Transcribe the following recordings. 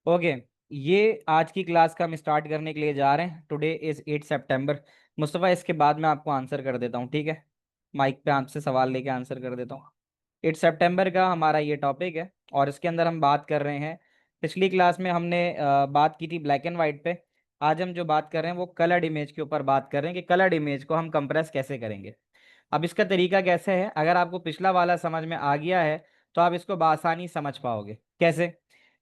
Okay. ये आज की क्लास का हम स्टार्ट करने के लिए जा रहे हैं। टुडे इज 8 सितंबर। मुस्तफ़ा, इसके बाद मैं आपको आंसर कर देता हूँ, ठीक है? माइक पे आपसे सवाल लेके आंसर कर देता हूँ। 8 सितंबर का हमारा ये टॉपिक है और इसके अंदर हम बात कर रहे हैं। पिछली क्लास में हमने बात की थी ब्लैक एंड वाइट पे। आज हम जो बात कर रहे हैं वो कलर्ड इमेज के ऊपर बात कर रहे हैं कि कलर्ड इमेज को हम कंप्रेस कैसे करेंगे। अब इसका तरीका कैसे है, अगर आपको पिछला वाला समझ में आ गया है तो आप इसको बआसानी समझ पाओगे। कैसे?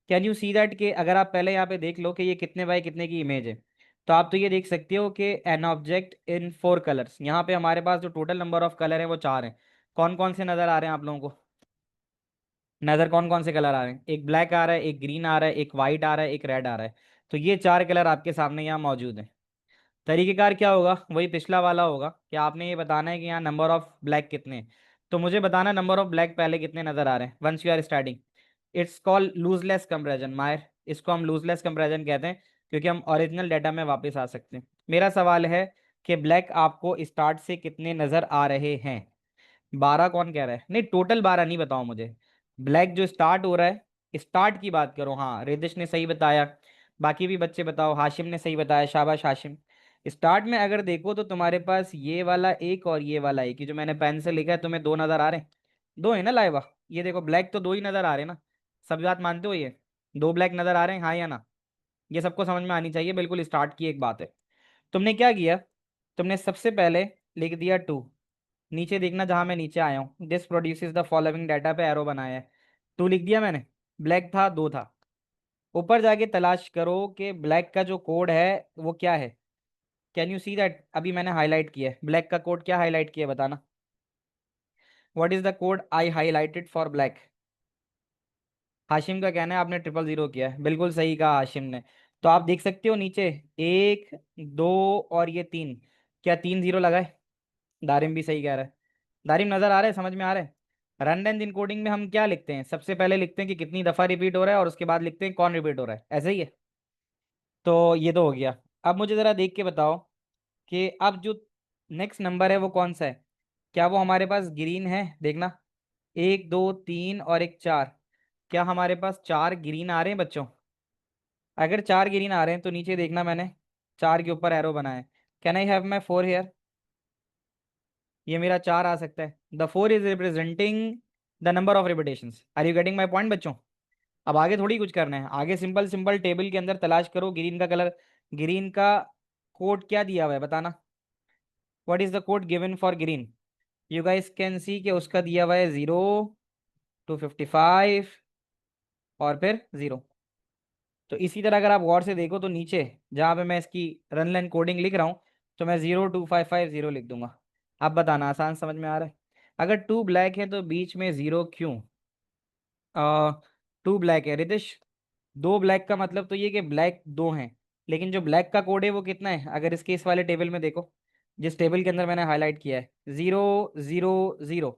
कैन यू सी दैट कि अगर आप पहले यहाँ पे देख लो कि ये कितने बाय कितने की इमेज है, तो आप तो ये देख सकते हो कि एन ऑब्जेक्ट इन 4 कलर्स। यहाँ पे हमारे पास जो टोटल नंबर ऑफ कलर है वो 4 हैं। कौन कौन से नजर आ रहे हैं आप लोगों को? नजर कौन कौन से कलर आ रहे हैं? एक ब्लैक आ रहा है, एक ग्रीन आ रहा है, एक वाइट आ रहा है, एक रेड आ रहा है। तो ये 4 कलर आपके सामने यहाँ मौजूद हैं। तरीकेकार क्या होगा? वही पिछला वाला होगा कि आपने ये बताना है कि यहाँ नंबर ऑफ ब्लैक कितने हैं। तो मुझे बताना नंबर ऑफ ब्लैक पहले कितने नजर आ रहे हैं once you are starting. It's called lossless comparison Mayar. इसको हम लूजलेस कंपैरिजन कहते हैं क्योंकि हम ओरिजिनल डाटा में वापस आ सकते हैं। मेरा सवाल है कि ब्लैक आपको स्टार्ट से कितने नजर आ रहे हैं? 12 कौन कह रहा है? नहीं, टोटल 12 नहीं, बताओ मुझे। ब्लैक जो स्टार्ट हो रहा है, स्टार्ट की बात करो। हाँ, रिदिश ने सही बताया। बाकी भी बच्चे बताओ। हाशिम ने सही बताया, शाबाश हाशिम। स्टार्ट में अगर देखो तो तुम्हारे पास ये वाला एक और ये वाला एक, ये जो मैंने पेन से लिखा है, तुम्हें दो नजर आ रहे हैं? दो है ना लाइवा? ये देखो, ब्लैक तो दो ही नजर आ रहे हैं ना। सब बात मानते हो? ये दो ब्लैक नजर आ रहे हैं, हाँ या ना? ये सबको समझ में आनी चाहिए, बिल्कुल स्टार्ट की एक बात है। तुमने क्या किया? तुमने सबसे पहले लिख दिया 2। नीचे देखना जहां मैं नीचे आया हूँ, this produces the following data पे एरो बनाया है। 2 लिख दिया मैंने। ब्लैक था, 2 था। ऊपर जाके तलाश करो कि ब्लैक का जो कोड है वो क्या है। Can you see that? अभी मैंने हाईलाइट किया है ब्लैक का कोड। क्या हाईलाइट किया है बताना? What is the code I highlighted for black? Hashim का कहना है आपने 000 किया है। बिल्कुल सही कहा हाशिम ने। तो आप देख सकते हो नीचे, एक, दो और ये 3। क्या 3 0 लगाए? दारिम भी सही कह रहा है। दारिम नजर आ रहा है, समझ में आ रहा है? रन एंड इनकोडिंग में हम क्या लिखते हैं? सबसे पहले लिखते हैं कि कितनी दफा रिपीट हो रहा है और उसके बाद लिखते हैं कौन रिपीट हो रहा है। ऐसे ही है। तो ये तो हो गया। अब मुझे जरा देख के बताओ कि अब जो नेक्स्ट नंबर है वो कौन सा है। क्या वो हमारे पास ग्रीन है? देखना, 1 2 3 और एक 4। क्या हमारे पास 4 ग्रीन आ रहे हैं बच्चों? अगर 4 ग्रीन आ रहे हैं तो नीचे देखना, मैंने 4 के ऊपर एरो बनाया है। Can I have my 4 here? ये मेरा 4 आ सकता है। The 4 is representing the number of repetitions. Are you getting my point बच्चों? अब आगे थोड़ी कुछ करना है, आगे सिंपल सिंपल टेबल के अंदर तलाश करो ग्रीन का कलर। ग्रीन का कोड क्या दिया हुआ है बताना? What is the code given for green? You guys can see कि उसका दिया हुआ है 0, 255 और फिर 0। तो इसी तरह अगर आप गौर से देखो तो नीचे जहाँ पे मैं इसकी रन लाइन कोडिंग लिख रहा हूँ, तो मैं 02550 लिख दूंगा। अब बताना आसान समझ में आ रहा है? अगर 2 ब्लैक है तो बीच में 0 क्यों? 2 ब्लैक है रितिश। 2 ब्लैक का मतलब तो ये कि ब्लैक 2 हैं। लेकिन जो ब्लैक का कोड है वो कितना है? अगर इसके इस वाले टेबल में देखो, जिस टेबल के अंदर मैंने हाईलाइट किया है, 0 0 0।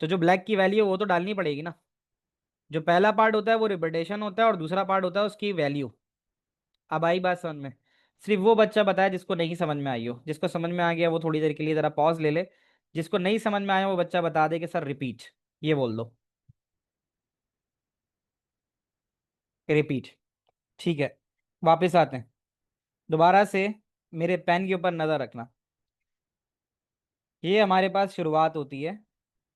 तो जो ब्लैक की वैल्यू है वो तो डालनी पड़ेगी ना। जो पहला पार्ट होता है वो रिपीटेशन होता है और दूसरा पार्ट होता है उसकी वैल्यू। अब आई बात समझ में? सिर्फ वो बच्चा बताया जिसको नहीं समझ में आई हो। जिसको समझ में आ गया वो थोड़ी देर के लिए जरा पॉज ले ले। जिसको नहीं समझ में आया वो बच्चा बता दे कि सर रिपीट। ये बोल दो, रिपीट। ठीक है, वापस आते हैं दोबारा से। मेरे पेन के ऊपर नजर रखना। ये हमारे पास शुरुआत होती है।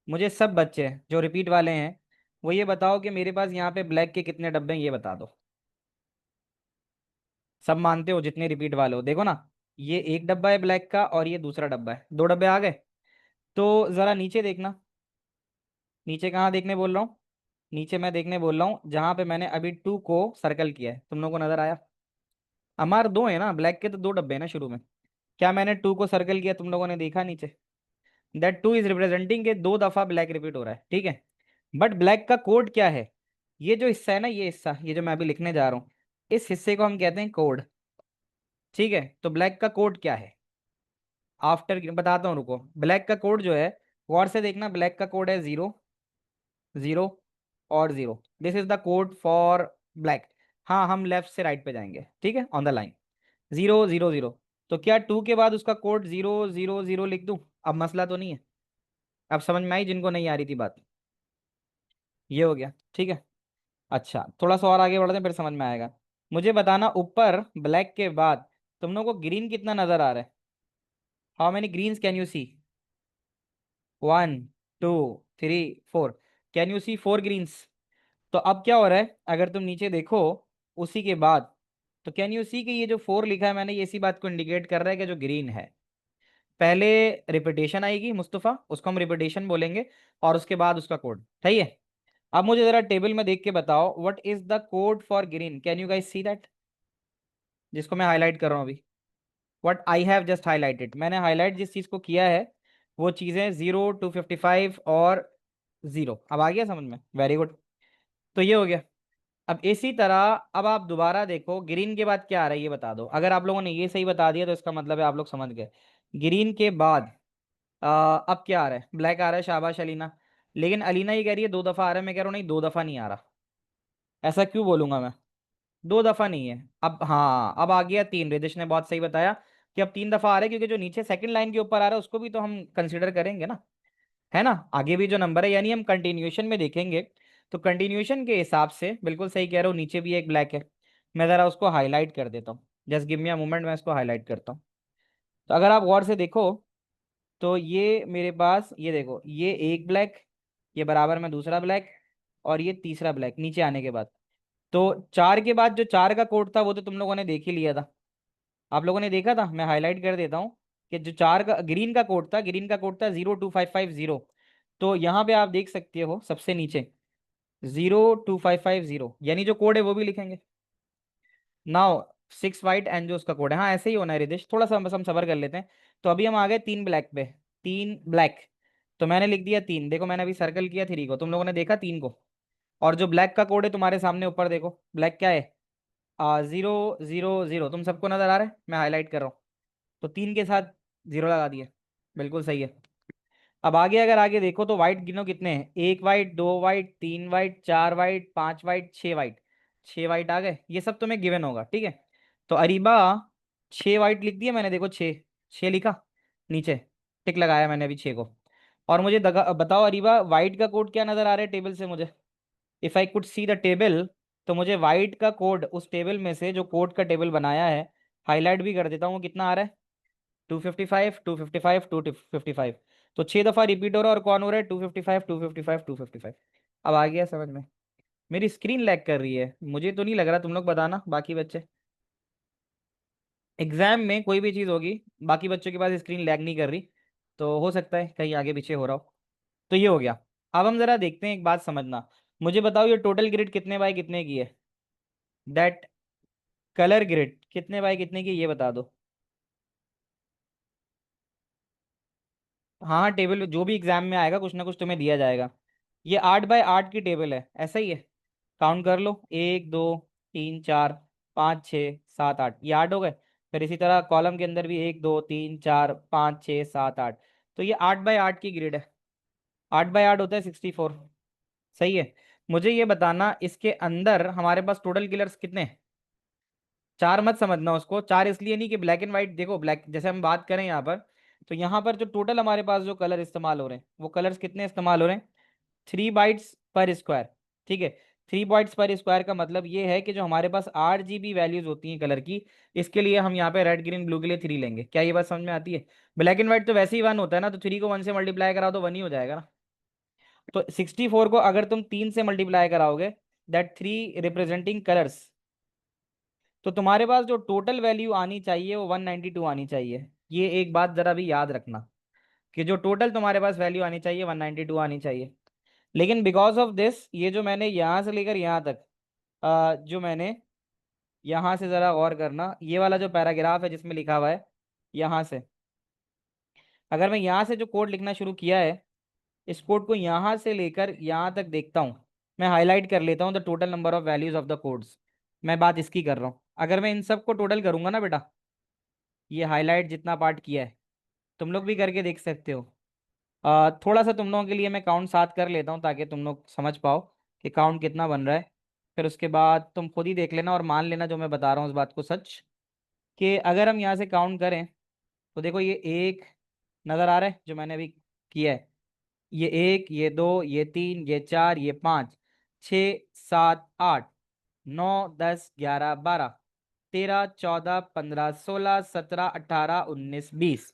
मुझे सब बच्चे जो रिपीट वाले हैं वो ये बताओ कि मेरे पास यहाँ पे ब्लैक के कितने डब्बे हैं, ये बता दो। सब मानते हो जितने रिपीट वाले हो? देखो ना, ये एक डब्बा है ब्लैक का और ये दूसरा डब्बा है, 2 डब्बे आ गए। तो जरा नीचे देखना। नीचे कहाँ देखने बोल रहा हूँ? नीचे मैं देखने बोल रहा हूँ जहां पे मैंने अभी 2 को सर्कल किया है। तुम लोगों को नजर आया? हमारे 2 है ना, ब्लैक के तो 2 डब्बे हैं ना शुरू में। क्या मैंने 2 को सर्कल किया? तुम लोगों ने देखा नीचे? दैट 2 इज रिप्रेजेंटिंग के 2 दफा ब्लैक रिपीट हो रहा है, ठीक है? बट ब्लैक का कोड क्या है? ये जो हिस्सा है ना, ये हिस्सा, ये जो मैं अभी लिखने जा रहा हूँ, इस हिस्से को हम कहते हैं कोड। ठीक है, तो ब्लैक का कोड क्या है? आफ्टर बताता हूँ, रुको। ब्लैक का कोड जो है, गौर से देखना, ब्लैक का कोड है 0 0 और 0। This is the code for black. हाँ, हम लेफ्ट से राइट पे जाएंगे, ठीक है, ऑन द लाइन। 0 0 0। तो क्या 2 के बाद उसका कोड 0 0 0 लिख दूं? अब मसला तो नहीं है? अब समझ में आई जिनको नहीं आ रही थी बात? ये हो गया, ठीक है। अच्छा, थोड़ा सा और आगे बढ़ते हैं फिर समझ में आएगा। मुझे बताना ऊपर ब्लैक के बाद तुम लोगों को ग्रीन कितना नजर आ रहा है? How many greens can you see? 1 2 3 4। Can you see 4 greens? तो अब क्या हो रहा है अगर तुम नीचे देखो उसी के बाद, तो कैन यू सी कि ये जो 4 लिखा है मैंने, ये इसी बात को इंडिकेट कर रहा है कि जो ग्रीन है। पहले रिपीटेशन आएगी मुस्तफा, उसको हम रिपीटेशन बोलेंगे, और उसके बाद उसका कोड, सही है। अब मुझे जरा टेबल में देख के बताओ what is the code for green, can you guys see that? जिसको मैं हाईलाइट कर रहा हूँ अभी, what I have just highlighted, मैंने हाईलाइट जिस चीज को किया है वो चीजें 0 2 55 और 0। अब आ गया समझ में? Very good. तो ये हो गया। अब इसी तरह अब आप दोबारा देखो ग्रीन के बाद क्या आ रहा है ये बता दो। अगर आप लोगों ने ये सही बता दिया तो इसका मतलब है आप लोग समझ गए। ग्रीन के बाद अब क्या आ रहा है? ब्लैक आ रहा है, शाबाश अलीना। लेकिन अलीना ये कह रही है 2 दफा आ रहा है, मैं कह रहा हूँ नहीं 2 दफा नहीं आ रहा। ऐसा क्यों बोलूंगा मैं? 2 दफा नहीं है। अब हाँ, अब आ गया 3। रिदेश ने बहुत सही बताया कि अब 3 दफा आ रहा है, क्योंकि जो नीचे सेकंड लाइन के ऊपर आ रहा है उसको भी तो हम कंसिडर करेंगे ना, है ना? आगे भी जो नंबर है, यानी हम कंटिन्यूएशन में देखेंगे। तो कंटिन्यूएशन के हिसाब से बिल्कुल सही कह रहा हूँ, नीचे भी एक ब्लैक है। मैं जरा उसको हाईलाइट कर देता हूँ, just give me a moment, मैं इसको हाईलाइट करता हूँ। तो अगर आप गौर से देखो तो ये मेरे पास, ये देखो, ये एक ब्लैक, ये बराबर में दूसरा ब्लैक, और ये तीसरा ब्लैक नीचे आने के बाद। तो 4 के बाद जो 4 का कोड था वो तो तुम लोगों ने देख ही लिया था। आप लोगों ने देखा था, मैं हाईलाइट कर देता हूँ कि जो 4 का ग्रीन का कोड था, ग्रीन का कोड था 0 2 5 5 0। तो यहाँ पे आप देख सकते हो सबसे नीचे 0 2 5 5 0, यानी जो कोड है वो भी लिखेंगे। नाउ 6 वाइट एंड जो उसका कोड है, हाँ ऐसे ही होना है रिदेश, थोड़ा सा बस हम सबर कर लेते हैं। तो अभी हम आ गए 3 ब्लैक पे, 3 ब्लैक। तो मैंने लिख दिया 3, देखो मैंने अभी सर्कल किया 3 को, तुम लोगों ने देखा 3 को। और जो ब्लैक का कोड है तुम्हारे सामने ऊपर देखो, ब्लैक क्या है? 0 0 0, तुम सबको नजर आ रहा है, मैं हाईलाइट कर रहा हूँ। तो 3 के साथ 0 लगा दिए, बिल्कुल सही है। अब आगे अगर आगे देखो तो वाइट गिनो कितने हैं, 1 white, 2 white, 3 white, 4 white, 5 white, 6 white. 6 white आ गए, ये सब तुम्हें गिवन होगा, ठीक है। तो अरीबा 6 वाइट लिख दिया मैंने, देखो 6 लिखा नीचे, टिक लगाया मैंने अभी 6 को। और मुझे बताओ अरीबा वाइट का कोड क्या नजर आ रहा है टेबल से मुझे? If I could see the table, तो मुझे वाइट का कोड उस टेबल में से जो कोड का टेबल बनाया है, हाईलाइट भी कर देता हूँ, कितना आ रहा है? 255 255 255। तो 6 दफा रिपीट हो रहा है, और कौन हो रहा है? 255 255 255। अब आ गया समझ में? मेरी स्क्रीन लैग कर रही है, मुझे तो नहीं लग रहा, तुम लोग बताना बाकी बच्चे। एग्जाम में कोई भी चीज़ होगी, बाकी बच्चों के पास स्क्रीन लैग नहीं कर रही, तो हो सकता है कहीं आगे पीछे हो रहा हो। तो ये हो गया। अब हम जरा देखते हैं, एक बात समझना। मुझे बताओ ये टोटल ग्रिड कितने बाय कितने की है? दैट कलर ग्रिड कितने बाय कितने की, ये बता दो। हाँ टेबल जो भी एग्जाम में आएगा कुछ ना कुछ तुम्हें दिया जाएगा। ये 8 बाय 8 की टेबल है, ऐसा ही है। काउंट कर लो, 1 2 3 4 5 6 7 8, ये 8 हो गए। फिर इसी तरह कॉलम के अंदर भी 1 2 3 4 5 6 7 8। तो ये 8 बाय 8 की ग्रिड है। 8 बाय 8 होता है 64, सही है। मुझे ये बताना इसके अंदर हमारे पास टोटल कलर्स कितने हैं? 4 मत समझना उसको, 4 इसलिए नहीं कि ब्लैक एंड व्हाइट, देखो ब्लैक जैसे हम बात करें यहाँ पर, तो यहाँ पर जो टोटल हमारे पास जो कलर इस्तेमाल हो रहे हैं वो कलर्स कितने इस्तेमाल हो रहे हैं? 3 बाइट्स पर स्क्वायर, ठीक है। 3 बाइट्स पर स्क्वायर का मतलब ये है कि जो हमारे पास RGB वैल्यूज होती हैं कलर की, इसके लिए हम यहाँ पे रेड ग्रीन ब्लू के लिए 3 लेंगे। क्या ये बात समझ में आती है? ब्लैक एंड व्हाइट तो वैसे ही 1 होता है ना, तो 3 को 1 से मल्टीप्लाई कराओ तो 1 ही हो जाएगा ना। तो 64 को अगर तुम 3 से मल्टीप्लाई कराओगे, दैट 3 रिप्रेजेंटिंग कलर्स, तो तुम्हारे पास जो टोटल वैल्यू आनी चाहिए वो 192 आनी चाहिए। ये एक बात जरा भी याद रखना कि जो टोटल तुम्हारे पास वैल्यू आनी चाहिए 192 आनी चाहिए। लेकिन बिकॉज ऑफ दिस, ये जो मैंने यहाँ से लेकर यहाँ तक, जो मैंने यहाँ से जरा गौर करना, ये वाला जो पैराग्राफ है जिसमें लिखा हुआ है यहाँ से, अगर मैं यहाँ से जो कोड लिखना शुरू किया है, इस कोड को यहाँ से लेकर यहाँ तक देखता हूँ, मैं हाईलाइट कर लेता हूँ the total number of values of the codes. मैं बात इसकी कर रहा हूँ, अगर मैं इन सब को टोटल करूंगा ना बेटा, ये हाईलाइट जितना पार्ट किया है, तुम लोग भी करके देख सकते हो। थोड़ा सा तुम लोगों के लिए मैं काउंट साथ कर लेता हूँ ताकि तुम लोग समझ पाओ कि काउंट कितना बन रहा है। फिर उसके बाद तुम खुद ही देख लेना और मान लेना जो मैं बता रहा हूँ उस बात को सच, कि अगर हम यहाँ से काउंट करें तो देखो ये एक नज़र आ रहा है जो मैंने अभी किया है, ये 1 ये 2 ये 3 ये 4 ये 5 6 7 8। 9 10 11 12 13 14 15 16 17 18 19 20।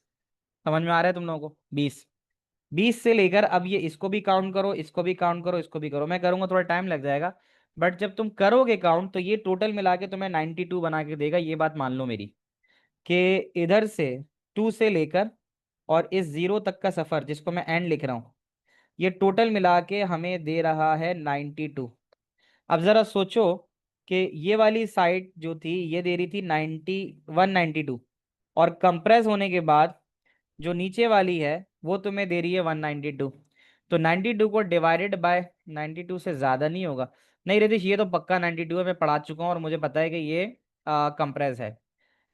समझ में आ रहा है तुम लोगों को? 20। 20 से लेकर अब ये इसको भी काउंट करो, इसको भी काउंट करो, इसको भी करो। मैं करूंगा थोड़ा टाइम लग जाएगा, बट जब तुम करोगे काउंट तो ये टोटल मिला के तुम्हें 92 बना के देगा। ये बात मान लो मेरी, कि इधर से 2 से लेकर और इस 0 तक का सफर जिसको मैं एंड लिख रहा हूं, ये टोटल मिला के हमें दे रहा है 92। अब जरा सोचो कि ये वाली साइड जो थी ये दे रही थी 192, और कंप्रेस होने के बाद जो नीचे वाली है वो तुम्हें दे रही है 192। तो 92 को डिवाइडेड बाय 92 से ज्यादा नहीं होगा। नहीं रितेश, ये तो पक्का 92 है, मैं पढ़ा चुका हूँ और मुझे पता है कि ये कंप्रेस है।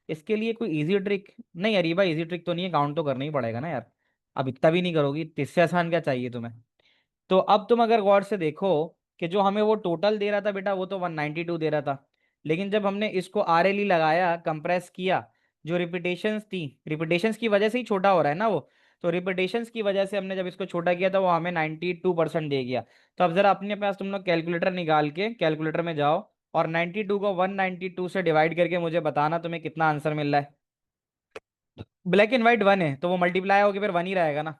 इसके लिए कोई इजी ट्रिक नहीं? अरे भाई इजी ट्रिक तो नहीं है, काउंट तो करना ही पड़ेगा ना यार। अब इतना भी नहीं करोगी, इससे आसान क्या चाहिए तुम्हें? तो अब तुम अगर गौर से देखो कि जो हमें वो टोटल दे रहा था बेटा, वो तो 192 दे रहा था। लेकिन जब हमने इसको आर एल ई लगाया, कंप्रेस किया, जो रिपीटेशंस थी, रिपीटेशंस की वजह से ही छोटा हो रहा है ना वो, तो रिपीटेशंस की वजह से हमने जब इसको छोटा किया था वो हमें 92% दे गया। तो अब जरा अपने पास तुम लोग कैलकुलेटर निकाल के कैलकुलेटर में जाओ और 92 को 192 से डिवाइड करके मुझे बताना तुम्हें कितना आंसर मिल रहा है। ब्लैक एंड व्हाइट वन है तो वो मल्टीप्लाई होकर फिर वन ही रहेगा ना।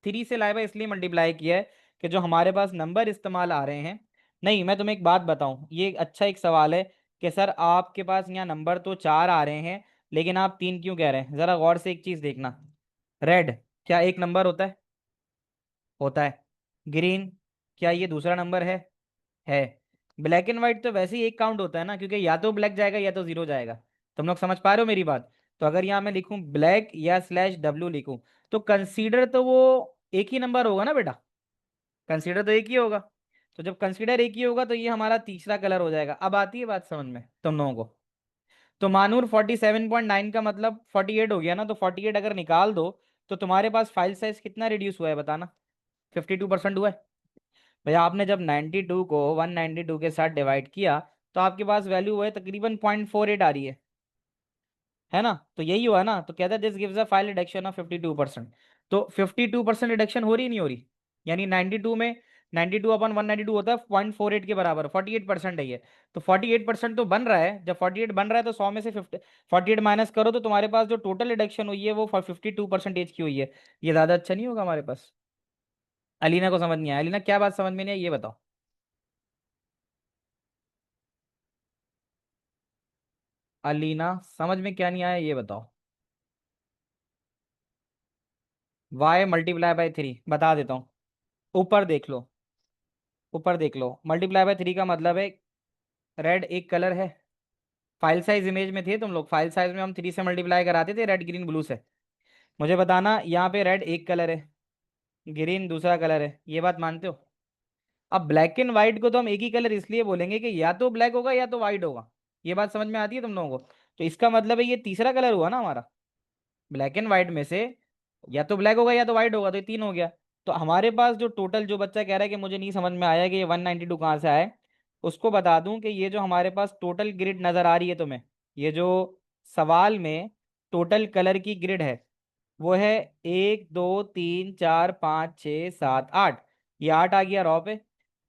3 से लाए इसलिए मल्टीप्लाई किया है कि जो हमारे पास नंबर इस्तेमाल आ रहे हैं। नहीं, मैं तुम्हें एक बात बताऊं, ये अच्छा एक सवाल है कि सर आपके पास यहाँ नंबर तो 4 आ रहे हैं लेकिन आप 3 क्यों कह रहे हैं? जरा गौर से एक चीज देखना। रेड क्या एक नंबर होता है? होता है। ग्रीन क्या ये दूसरा नंबर है। ब्लैक एंड व्हाइट तो वैसे ही एक काउंट होता है ना, क्योंकि या तो ब्लैक जाएगा या तो जीरो जाएगा। तुम लोग समझ पा रहे हो मेरी बात? तो अगर यहाँ मैं लिखूं ब्लैक या स्लैश डब्ल्यू लिखूं, तो कंसीडर तो वो एक ही नंबर होगा ना बेटा। कंसीडर तो एक ही होगा। तो जब कंसीडर एक ही होगा तो ये हमारा तीसरा कलर हो जाएगा। अब आती है बात समझ में तुम लोगों को? तो मानूर 47.9 का मतलब 48 हो गया ना, तो 48 अगर निकाल दो तो तुम्हारे पास फाइल साइज कितना रिड्यूस हुआ है बताना? 52% हुआ है। भैया आपने जब 92 को 192 के साथ डिवाइड किया तो आपके पास वैल्यू हुआ है तकरीबन 0.48 आ रही है ना? तो यही हुआ ना, तो कहता है this gives a file reduction of 52%। तो 52% रिडक्शन हो रही नहीं हो रही? यानी 92 में 92 अपन 192 होता है 0.48 के बराबर, 48% है ये। तो 48% तो बन रहा है। जब 48 बन रहा है तो 100 में से 48 माइनस करो तो तुम्हारे पास जो टोटल रिडक्शन हुई है वो 52% की हुई है। ये ज्यादा अच्छा नहीं होगा हमारे पास? अलीना को समझ नहीं आया? अलीना क्या बात समझ में नहीं आई ये बताओ। अलीना समझ में क्या नहीं आया ये बताओ। वाई मल्टीप्लाई बाई थ्री बता देता हूँ। ऊपर देख लो, ऊपर देख लो, मल्टीप्लाई बाय 3 का मतलब है रेड एक कलर है। फाइल साइज इमेज में थे तुम लोग, फाइल साइज में हम 3 से मल्टीप्लाई कराते थे रेड ग्रीन ब्लू से। मुझे बताना यहाँ पे रेड एक कलर है, ग्रीन दूसरा कलर है, ये बात मानते हो? अब ब्लैक एंड व्हाइट को तो हम एक ही कलर इसलिए बोलेंगे कि या तो ब्लैक होगा या तो व्हाइट होगा। ये बात समझ में आती है तुम लोगों को? तो इसका मतलब है ये तीसरा कलर हुआ ना हमारा। ब्लैक एंड व्हाइट में से या तो ब्लैक होगा या तो व्हाइट होगा, तो ये तीन हो गया। तो हमारे पास जो टोटल, जो बच्चा कह रहा है कि मुझे नहीं समझ में आया कि ये 192 कहाँ से आए, उसको बता दूं कि ये जो हमारे पास टोटल ग्रिड नजर आ रही है तुम्हें, ये जो सवाल में टोटल कलर की ग्रिड है वो है 1 2 3 4 5 6 7 8। ये 8 आ गया रॉ पे।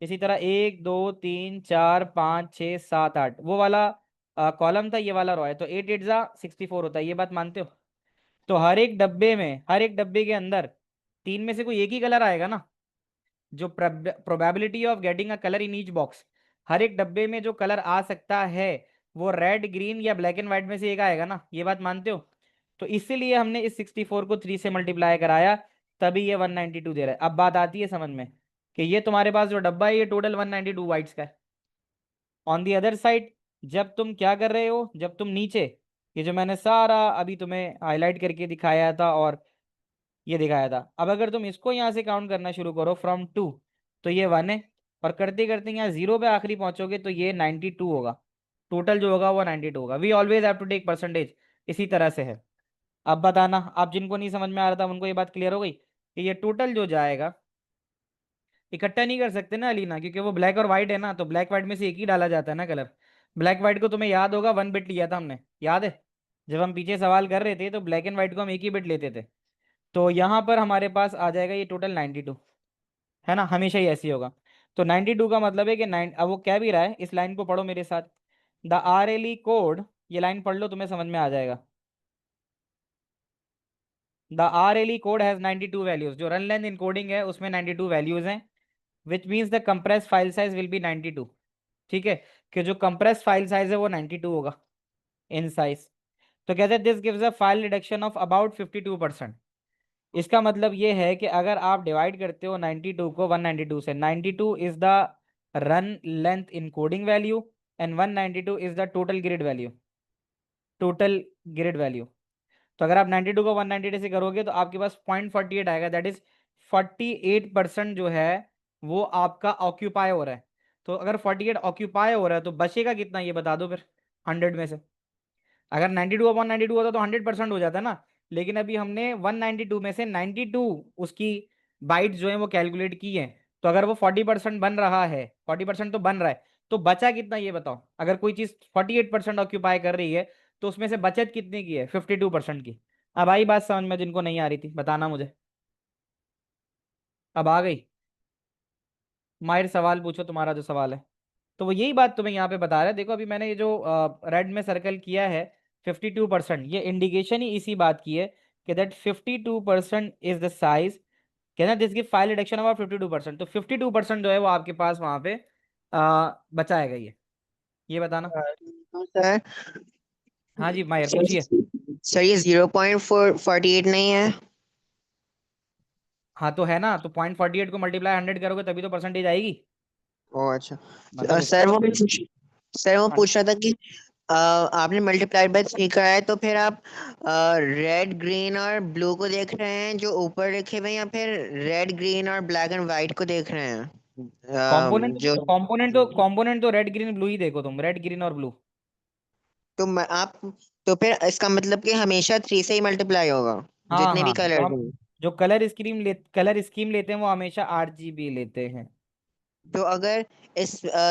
इसी तरह 1 2 3 4 5 6 7 8 वो वाला कॉलम था, ये वाला रॉ है। तो 8 8 जा 64 होता है। ये बात मानते हो? तो हर एक डब्बे में, हर एक डब्बे के अंदर तीन में से कोई एक ही कलर आएगा ना। जो probability of getting a colour in each box, हर एक डब्बे में जो कलर आ सकता है वो रेड ग्रीन या ब्लैक एंड व्हाइट में से एक आएगा ना। ये बात मानते हो? तो इसीलिए हमने इस 64 को 3 से मल्टीप्लाई कराया, तभी ये 192 दे रहा है। अब बात आती है समझ में कि ये तुम्हारे पास जो डब्बा है ये टोटल 192 वाइट्स का है। ऑन दी अदर साइड, जब तुम क्या कर रहे हो, जब तुम नीचे, ये जो मैंने सारा अभी तुम्हें हाईलाइट करके दिखाया था और ये दिखाया था, अब अगर तुम इसको यहाँ से काउंट करना शुरू करो फ्रॉम 2, तो ये 1 है। और करते करते यहाँ 0 पे आखिरी पहुंचोगे तो ये 92 होगा। टोटल जो होगा वो 92 होगा। We always have to take percentage. इसी तरह से है। अब बताना, आप जिनको नहीं समझ में आ रहा था उनको ये बात क्लियर हो गई कि ये टोटल जो जाएगा, इकट्ठा नहीं कर सकते ना अलीना, क्योंकि वो ब्लैक और व्हाइट है ना, तो ब्लैक व्हाइट में से एक ही डाला जाता है ना कलर। ब्लैक व्हाइट को तुम्हें याद होगा 1 बिट लिया था हमने, याद है? जब हम पीछे सवाल कर रहे थे तो ब्लैक एंड व्हाइट को हम एक ही बिट लेते थे। तो यहाँ पर हमारे पास आ जाएगा ये टोटल 92, है ना? हमेशा ही ऐसे ही होगा। तो 92 का मतलब है कि नाइन, अब वो कह भी रहा है, इस लाइन को पढ़ो मेरे साथ। The R L E code, ये लाइन पढ़ लो, तुम्हें समझ में आ जाएगा। The R L E code has 92 values, जो रन लेंथ इनकोडिंग है उसमें 92 वैल्यूज हैं, which means the compress file size will be 92। ठीक है, कि जो कंप्रेस फाइल साइज है वो 92 होगा इन साइज। तो कहते हैं this gives a file reduction of about 52%। इसका मतलब ये है कि अगर आप डिवाइड करते हो 92 को 192 से, 92 is the run length encoding value and 192 is the total grid value, total grid value. तो अगर आप 92 को 192 से करोगे तो आपके पास 0.48 आएगा, दैट इज 48% जो है वो आपका ऑक्यूपाई हो रहा है। तो अगर 48 ऑक्यूपाई हो रहा है तो बचेगा कितना, ये बता दो फिर 100 में से। अगर 92 अपॉन 92 होता तो 100% हो जाता ना, लेकिन अभी हमने 192 में से 92 उसकी बाइट जो है वो कैलकुलेट की है। तो अगर वो 40% बन रहा है, 40% तो बन रहा है, तो बचा कितना ये बताओ। अगर कोई चीज 48% ऑक्यूपाई कर रही है तो उसमें से बचत कितने की है, 52% की। अब आई बात समझ में, जिनको नहीं आ रही थी बताना मुझे, अब आ गई। माहिर सवाल पूछो, तुम्हारा जो सवाल है। तो वो यही बात तुम्हें यहाँ पे बता रहा है, देखो अभी मैंने ये जो रेड में सर्कल किया है 52%, ये इंडिकेशन ही इसी बात की है कि दैट 52% इज द साइज, कहना this give file reduction about 52%। तो 52% जो है वो आपके पास वहां पे बचाएगा ये बताना। तो सर, हाँ जी माहिर सर पूछिए। सर ये 0.448 नहीं है? हाँ तो है ना, तो 0.48 को मल्टीप्लाई 100 करोगे तभी तो परसेंटेज आएगी। ओ अच्छा। मतलब उसका सर तो सर वो हाँ, पूछ रहा था कि आपने मल्टीप्लाइड बाय 3 करा है, तो फिर आप रेड ग्रीन और ब्लू को देख रहे हैं जो ऊपर लिखे हुए हैं, या फिर रेड ग्रीन और ब्लैक एंड व्हाइट को देख रहे हैं? कंपोनेंट जो कंपोनेंट तो रेड ग्रीन ब्लू ही देखो तुम, रेड ग्रीन और ब्लू। आप, तो फिर इसका मतलब कि हमेशा 3 से ही मल्टीप्लाई होगा हाँ जितने भी हाँ, तो कलर्स हम हैं? जो कलर स्कीम लेते हैं वो हमेशा RGB लेते हैं। तो अगर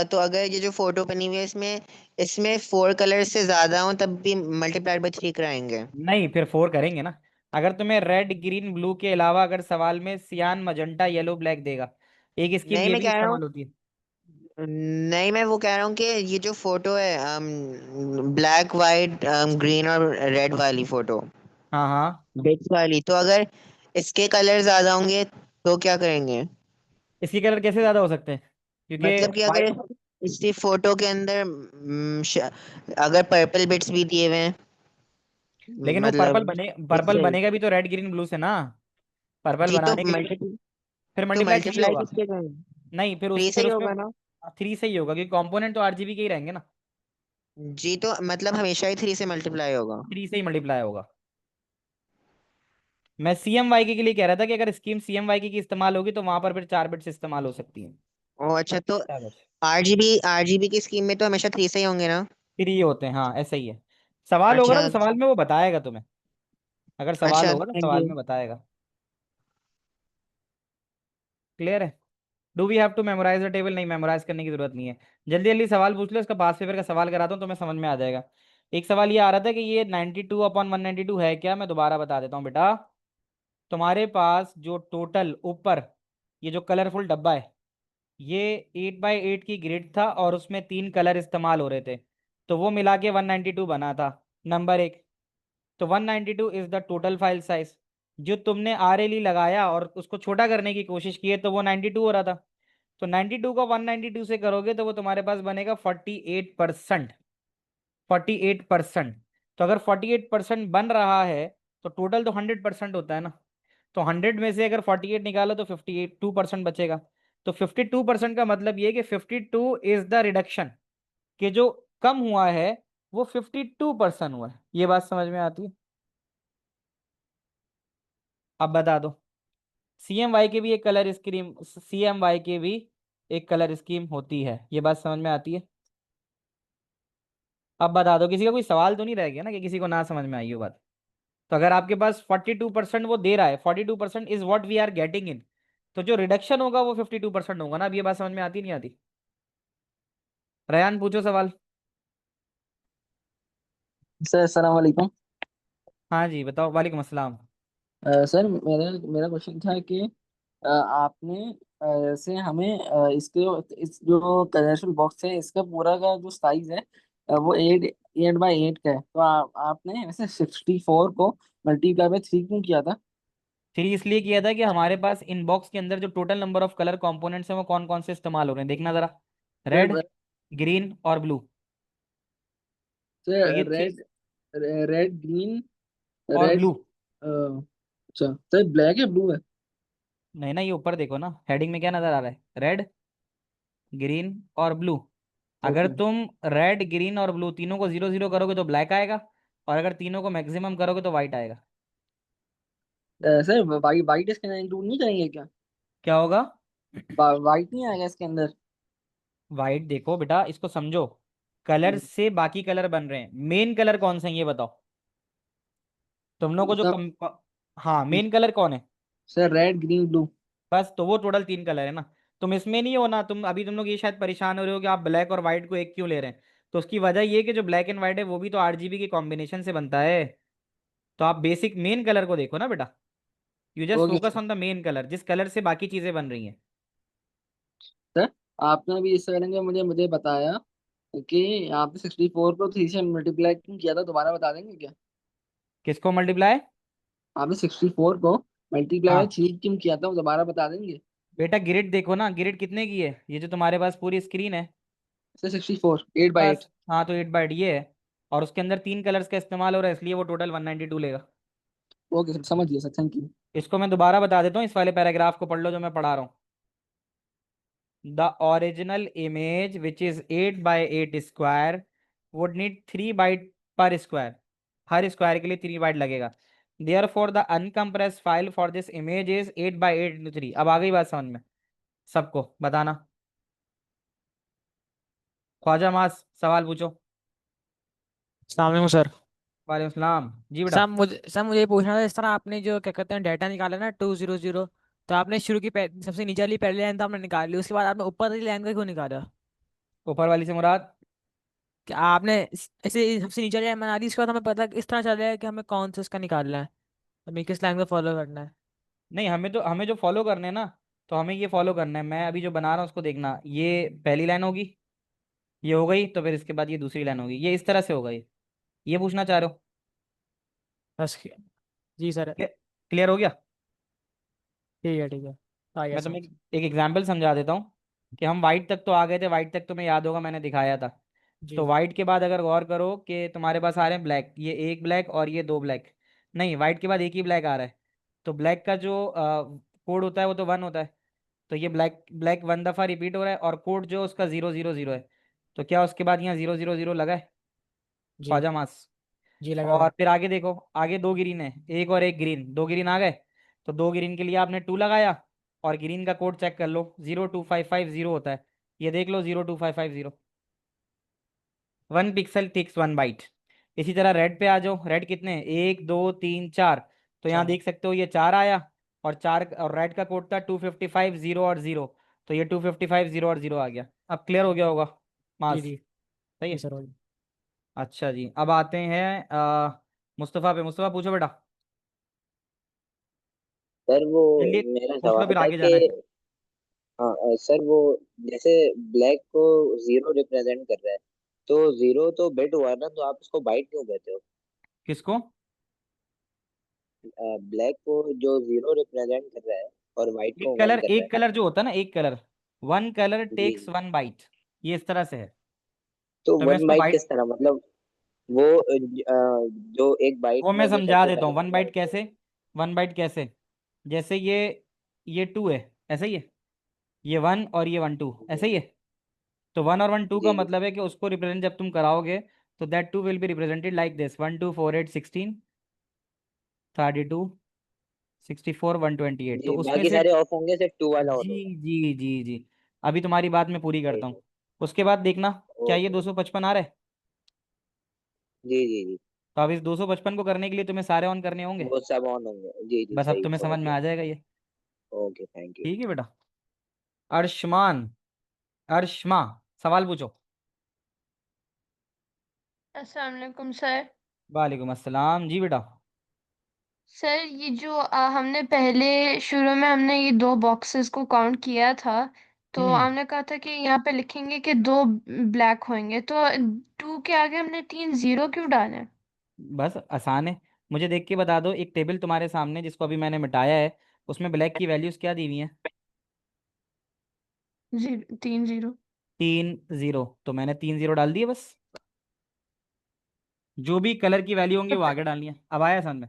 तो अगर ये जो फोटो बनी हुई है इसमें इसमें 4 कलर से ज्यादा हो तब भी मल्टीप्लाइड बाय 3 कराएंगे? नहीं, फिर 4 करेंगे ना। अगर तुम्हें रेड ग्रीन ब्लू के अलावा अगर सवाल में सियान मजंटा येलो ब्लैक देगा, एक स्कीम नहीं ये मैं भी कह रहा हूँ, इस्तेमाल होती है। नहीं मैं वो कह रहा हूँ कि ये जो फोटो है ब्लैक वाइट ग्रीन और रेड वाली फोटो, हाँ हाँ, बिट्स वाली, तो अगर इसके कलर ज्यादा होंगे तो क्या करेंगे? इसकी कलर कैसे ज्यादा हो सकते हैं, क्योंकि मतलब कि अगर वाइट, इसी फोटो के अंदर अगर पर्पल बिट्स भी दिए हुए हैं, लेकिन वो पर्पल मतलब पर्पल इससे, बनेगा भी तो रेड ग्रीन ब्लू से ना। पर्पल जी तो बनाने के लिए मल्टी फिर तो मल्टीप्लाई 3 मल्टीप्लाई होगा। किससे करेंगे? नहीं, थ्री से फिर ही उसमें होगा ना? 3 से ही होगा, क्योंकि कंपोनेंट तो RGB के ही रहेंगे ना। जी तो मतलब हमेशा ही 3 से मल्टीप्लाई होगा? 3 से ही मल्टीप्लाई होगा। मैं CMYK के लिए कह रहा था कि अगर स्कीम CMYK की इस्तेमाल होगी तो वहां पर फिर 4 बिट्स इस्तेमाल हो सकती हैं। ओ अच्छा, तो 4 बिट्स आरजीबी की स्कीम में तो हमेशा 3 से ही होंगे ना? फिर ये होते हैं, हाँ ऐसा ही है। सवाल होगा ना तो अच्छा। सवाल में वो बताएगा तुम्हें, अगर सवाल अच्छा, होगा तो थैंक सवाल यू। में बताएगा। क्लियर है। Do we have to memorise the table, नहीं मेमोराइज करने की जरूरत नहीं है। जल्दी जल्दी सवाल पूछ लो, इसका पास पेपर का सवाल कराता हूँ, तुम्हें समझ में आ जाएगा। एक सवाल ये आ रहा था कि ये 92/192 है क्या, मैं दोबारा बता देता हूँ बेटा। तुम्हारे पास जो टोटल ऊपर ये जो कलरफुल डब्बा है, ये 8x8 की ग्रिड था और उसमें 3 कलर इस्तेमाल हो रहे थे, तो वो मिला के 192 बना था, नंबर एक। तो 192 is the total file size. जो तुमने RLE लगाया और उसको छोटा करने की कोशिश की है तो वो 92 हो रहा था। तो 92 को 192 से करोगे तो वो तुम्हारे पास बनेगा 48%। 48%। तो अगर 48% बन रहा है तो टोटल तो 100% होता है ना। तो 100 में से अगर 48 निकालो तो 52% बचेगा। तो 52% का मतलब ये कि 52 इज द रिडक्शन, कि जो कम हुआ है वो 52% हुआ है। ये बात समझ में आती है। अब बता दो, CMY के भी एक कलर स्कीम, CMY के भी एक कलर स्कीम होती है, ये बात समझ में आती है। अब बता दो, किसी का कोई सवाल तो नहीं रह गया ना कि किसी को ना समझ में आई हो बात। तो अगर आपके पास 42% वो दे रहा है, 42% is what we are getting in, तो जो रिडक्शन होगा वो 52% होगा ना। अब ये बात समझ में आती नहीं आती। रयान पूछो सवाल। सर अस्सलाम वालेकुम। हाँ जी बताओ, वालेकुम अस्सलाम। सर मेरा मेरा क्वेश्चन था कि आपने ऐसे हमें इस जो कलरफुल बॉक्स है इसका पूरा का जो साइज है वो 8 8 बाई 8 का है। तो आपने वैसे 64 को मल्टीप्लाई बाय 3 क्यों किया था? थ्री इसलिए किया था कि हमारे पास इन बॉक्स के अंदर जो total number of colour components हैं वो कौन कौन से इस्तेमाल हो रहे हैं, देखना जरा। रेड, सर ग्रीन और ब्लू। तो ये सर थ्री। रेड ग्रीन और रेड। ब्लू। अच्छा सर, ब्लैक है ब्लू है? नहीं ना, ये ऊपर देखो ना, हेडिंग में क्या नजर आ रहा है, रेड, ग्रीन और ब्लू। अगर ओके। तुम रेड, ग्रीन और ब्लू तीनों को जीरो जीरो करोगे तो ब्लैक आएगा, और अगर तीनों को मैक्सिमम करोगे तो व्हाइट आएगा। सर वाइट इसके अंदर इंक्लूड नहीं करेंगे क्या? क्या होगा? वाइट नहीं आएगा इसके अंदर? व्हाइट देखो बेटा, इसको समझो। कलर से बाकी कलर बन रहे हैं, मेन कलर कौन से हैं ये बताओ। तुम लोग को जो मतलब हाँ, मेन कलर कौन है? Sir red green blue. बस, तो वो टोटल तीन कलर है ना। तुम इसमें नहीं हो ना, तुम लोग ये शायद परेशान हो रहे हो कि आप ब्लैक और व्हाइट को एक क्यों ले रहे हैं। तो उसकी वजह ये है कि जो ब्लैक एंड व्हाइट है वो भी तो आरजीबी के कॉम्बिनेशन से बनता है। तो आप बेसिक मेन कलर को देखो ना बेटा। You just okay focus sir. On the main colour, जिस कलर से बाकी चीजें बन रही हैं। सर आपने अभी इस करेंगे मुझे मुझे बताया कि आपने 64 को 3 से मल्टीप्लाई क्यों किया था, दोबारा बता देंगे क्या? किसको मल्टीप्लाई? आपने 64 को मल्टीप्लाई बाय हाँ 3 क्यों किया था, वो दोबारा बता देंगे? बेटा, ग्रिड देखो ना, ग्रिड कितने की है, ये जो तुम्हारे पास पूरी स्क्रीन है। Sir 64 8 by 8। बस हाँ, तो 8 बाइट ये है। और उसके अंदर तीन कलर्स का इस्तेमाल हो रहा है, इसलिए वो टोटल 192 लेगा। ओके सर, समझ गया सर, थैंक यू। इसको मैं दोबारा बता देता हूँ, इस वाले पैराग्राफ को पढ़ लो जो मैं पढ़ा रहा हूँ। The original image, which is 8 by 8 square, would need 3 byte per square. Her square के लिए 3 बाइट लगेगा। Therefore, the uncompressed file for this image is 8 by 8 into 3। अब आ गई बात समझ में? सबको बताना। ख्वाजा मास, सवाल पूछो। अस्सलाम वालेकुम सर। वालेकुम सलाम जी बेटा। सर मुझे ये पूछना था, इस तरह आपने जो क्या कहते हैं डाटा निकाला ना 200, तो आपने शुरू की सबसे नीचे वाली पहली लाइन तो आपने निकाल ली, उसके बाद आपने ऊपर वाली लाइन का क्यों निकाला? ऊपर वाली से मुराद? कि आपने ऐसे सबसे नीचे वाली लाइन बना दी, इसके बाद हमें पता इस तरह चल रहा है कि हमें कौन सा इसका निकालना है, हमें किस लाइन को फॉलो करना है। नहीं, हमें जो फॉलो करने हैं ना, तो हमें ये फॉलो करना है। मैं अभी जो बना रहा हूँ उसको देखना, ये पहली लाइन होगी, ये हो गई, तो फिर इसके बाद ये दूसरी लाइन होगी, ये इस तरह से होगा ये पूछना चाह रहे हो? बस। जी सर। क्लियर हो गया? ठीक है ठीक है, आ गया मैं तुम्हें समझ। एक एग्जाम्पल समझा देता हूँ कि हम वाइट तक तो आ गए थे, वाइट तक तुम्हें याद होगा मैंने दिखाया था। तो जी वाइट के बाद अगर गौर करो कि तुम्हारे पास आ रहे हैं ब्लैक, ये एक ब्लैक और ये दो ब्लैक। नहीं, वाइट के बाद एक ही ब्लैक आ रहा है। तो ब्लैक का जो कोड होता है वो तो 1 होता है। तो ये ब्लैक ब्लैक 1 दफ़ा रिपीट हो रहा है, और कोड जो उसका 0 0 0 है। तो क्या उसके बाद यहाँ 0 0 0 लगा है? जी ख्वाजा मास। जी लगा और हुआ। फिर आगे देखो, आगे दो ग्रीन है, एक और एक ग्रीन, दो ग्रीन आ गए। तो दो ग्रीन के लिए आपने 2 लगाया, और ग्रीन का कोड चेक कर लो, 02550 होता है। ये देख लो, 02550। 1 पिक्सल टिक्स 1 बाइट। इसी तरह रेड पे आ जाओ, रेड कितने हैं, 1 2 3 4। तो यहाँ चार। देख सकते हो ये 4 आया। और चार, और रेड का कोड था 255 0 और 0। तो ये 255 0 और 0 आ गया। अब क्लियर हो गया होगा जी मास? जी। सही जी है। सर हो गया। अच्छा जी, अब आते हैं मुस्तफ़ा पे। मुस्तफ़ा पूछो बेटा। सर वो जल्दी मेरा पूछ लो, सवाल फिर था आगे कि जाना है। हाँ सर वो जैसे ब्लैक को जीरो रिप्रेजेंट कर रहा है, तो जीरो तो बिट हुआ ना, तो आप उसको बाइट क्यों कहते हो? किसको? ब्लैक को जो जीरो रिप्रेजेंट कर रहा है और वाइट को वन कर रहा एक कलर जो होता है ना, एक कलर, 1 कलर है। जी टेक्स जी। 1 बाइट। ये इस तरह से है। तो तो मैं वन इसको बाइट बाइट, किस तरह, मतलब वो जो एक बाइट वो मैं में जो समझा सबसे देता पहले हूँ, वन लिखा बाइट होता है। कैसे। 1 बाइट कैसे? जैसे ये 2 है, ऐसे ही है। ये 1 और ये 1 2 जी ऐसे ही है। तो 1 और 1 2 का जी जी। मतलब है कि उसको रिप्रेजेंट जब तुम कराओगे, तो that 2 will be represented like this, 1 2 4 8 16, 32 64 128। तो जी उसमें बाकी से, सारे ऑफ होंगे, सिर्फ टू वाला ऑन जी होगा। जी जी जी, अभी तुम्हारी बात मैं पूरी करता हूँ। ठीक उसके बाद देखना, है। क्या ये ओके। 255 आ रहा है? जी जी जी। तो अब इस 255 को करने के लिए तुम्हें सारे ऑन करने होंगे। वो सब ऑन होंगे, जी जी, बस अब सही तुम्हें समझ समझ में गया। आ जाएगा ये। Okay, thank you. ठीक है बेटा। अर्शमान, अर्शमा, सवाल पूछो। अस्सलाम वालेकुम सर। वालेकुम अस्सलाम जी बेटा। सर ये जो हमने पहले शुरू में हमने ये दो बॉक्सेस को काउंट किया था, तो हम्म। हमने कहा था कि यहाँ पे लिखेंगे कि दो ब्लैक होंगे, तो 2 के आगे हमने 3 जीरो क्यों डाले? बस आसान है। मुझे देख के बता दो, एक टेबल तुम्हारे सामने जिसको अभी मैंने मिटाया है, उसमें ब्लैक की वैल्यूज क्या दी हुई हैं? 3 जीरो। 3 0, तो मैंने 3 0 डाल दिए बस। जो भी कलर की वैल्यू होंगी वो आगे डालनी है। अब आया समझ में?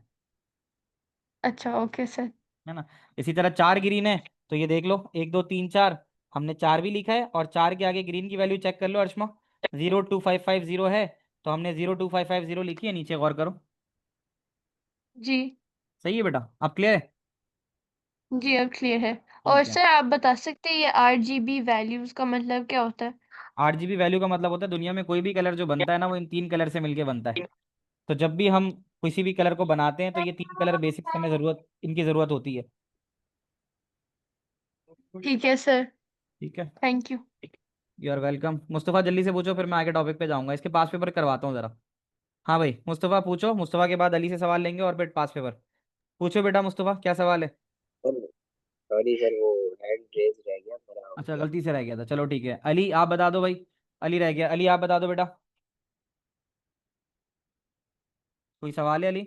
अच्छा, ओके सर। है ना? इसी तरह 4 ग्रीन है, तो ये देख लो, 1 2 3 4, हमने 4 भी लिखा है, और 4 के आगे ग्रीन की वैल्यू चेक कर लो अर्शमा। 02550 है, तो हमने 02550 लिखी है, नीचे गौर करो। जी। सही है बेटा, अब क्लियर है? जी, अब क्लियर है। और ठीक है। सर आप बता सकते हैं ये RGB वैल्यूज का मतलब क्या होता है? RGB वैल्यू का मतलब होता है, दुनिया में कोई भी कलर जो बनता है ना, वो इन 3 कलर से मिलके बनता है। तो जब भी हम किसी भी कलर को बनाते हैं, तो ये 3 कलर बेसिक से हमें जरूरत, इनकी जरूरत होती है। ठीक है सर। ठीक है। Thank you. You are welcome. Mustafa जल्दी से पूछो, फिर मैं आगे टॉपिक पे जाऊंगा, इसके पास पेपर करवाता हूँ जरा। हाँ भाई मुस्तफ़ा पूछो, मुस्तफ़ा के बाद अली से सवाल लेंगे और फिर पास पेपर। पूछो बेटा मुस्तफ़ा, क्या सवाल है? सॉरी सर, वो हैंड रेज रह गया, मेरा हो अच्छा, गया। गलती से रह गया था, चलो ठीक है। अली आप बता दो भाई। अली रह गया, अली आप बता दो बेटा। कोई सवाल है अली?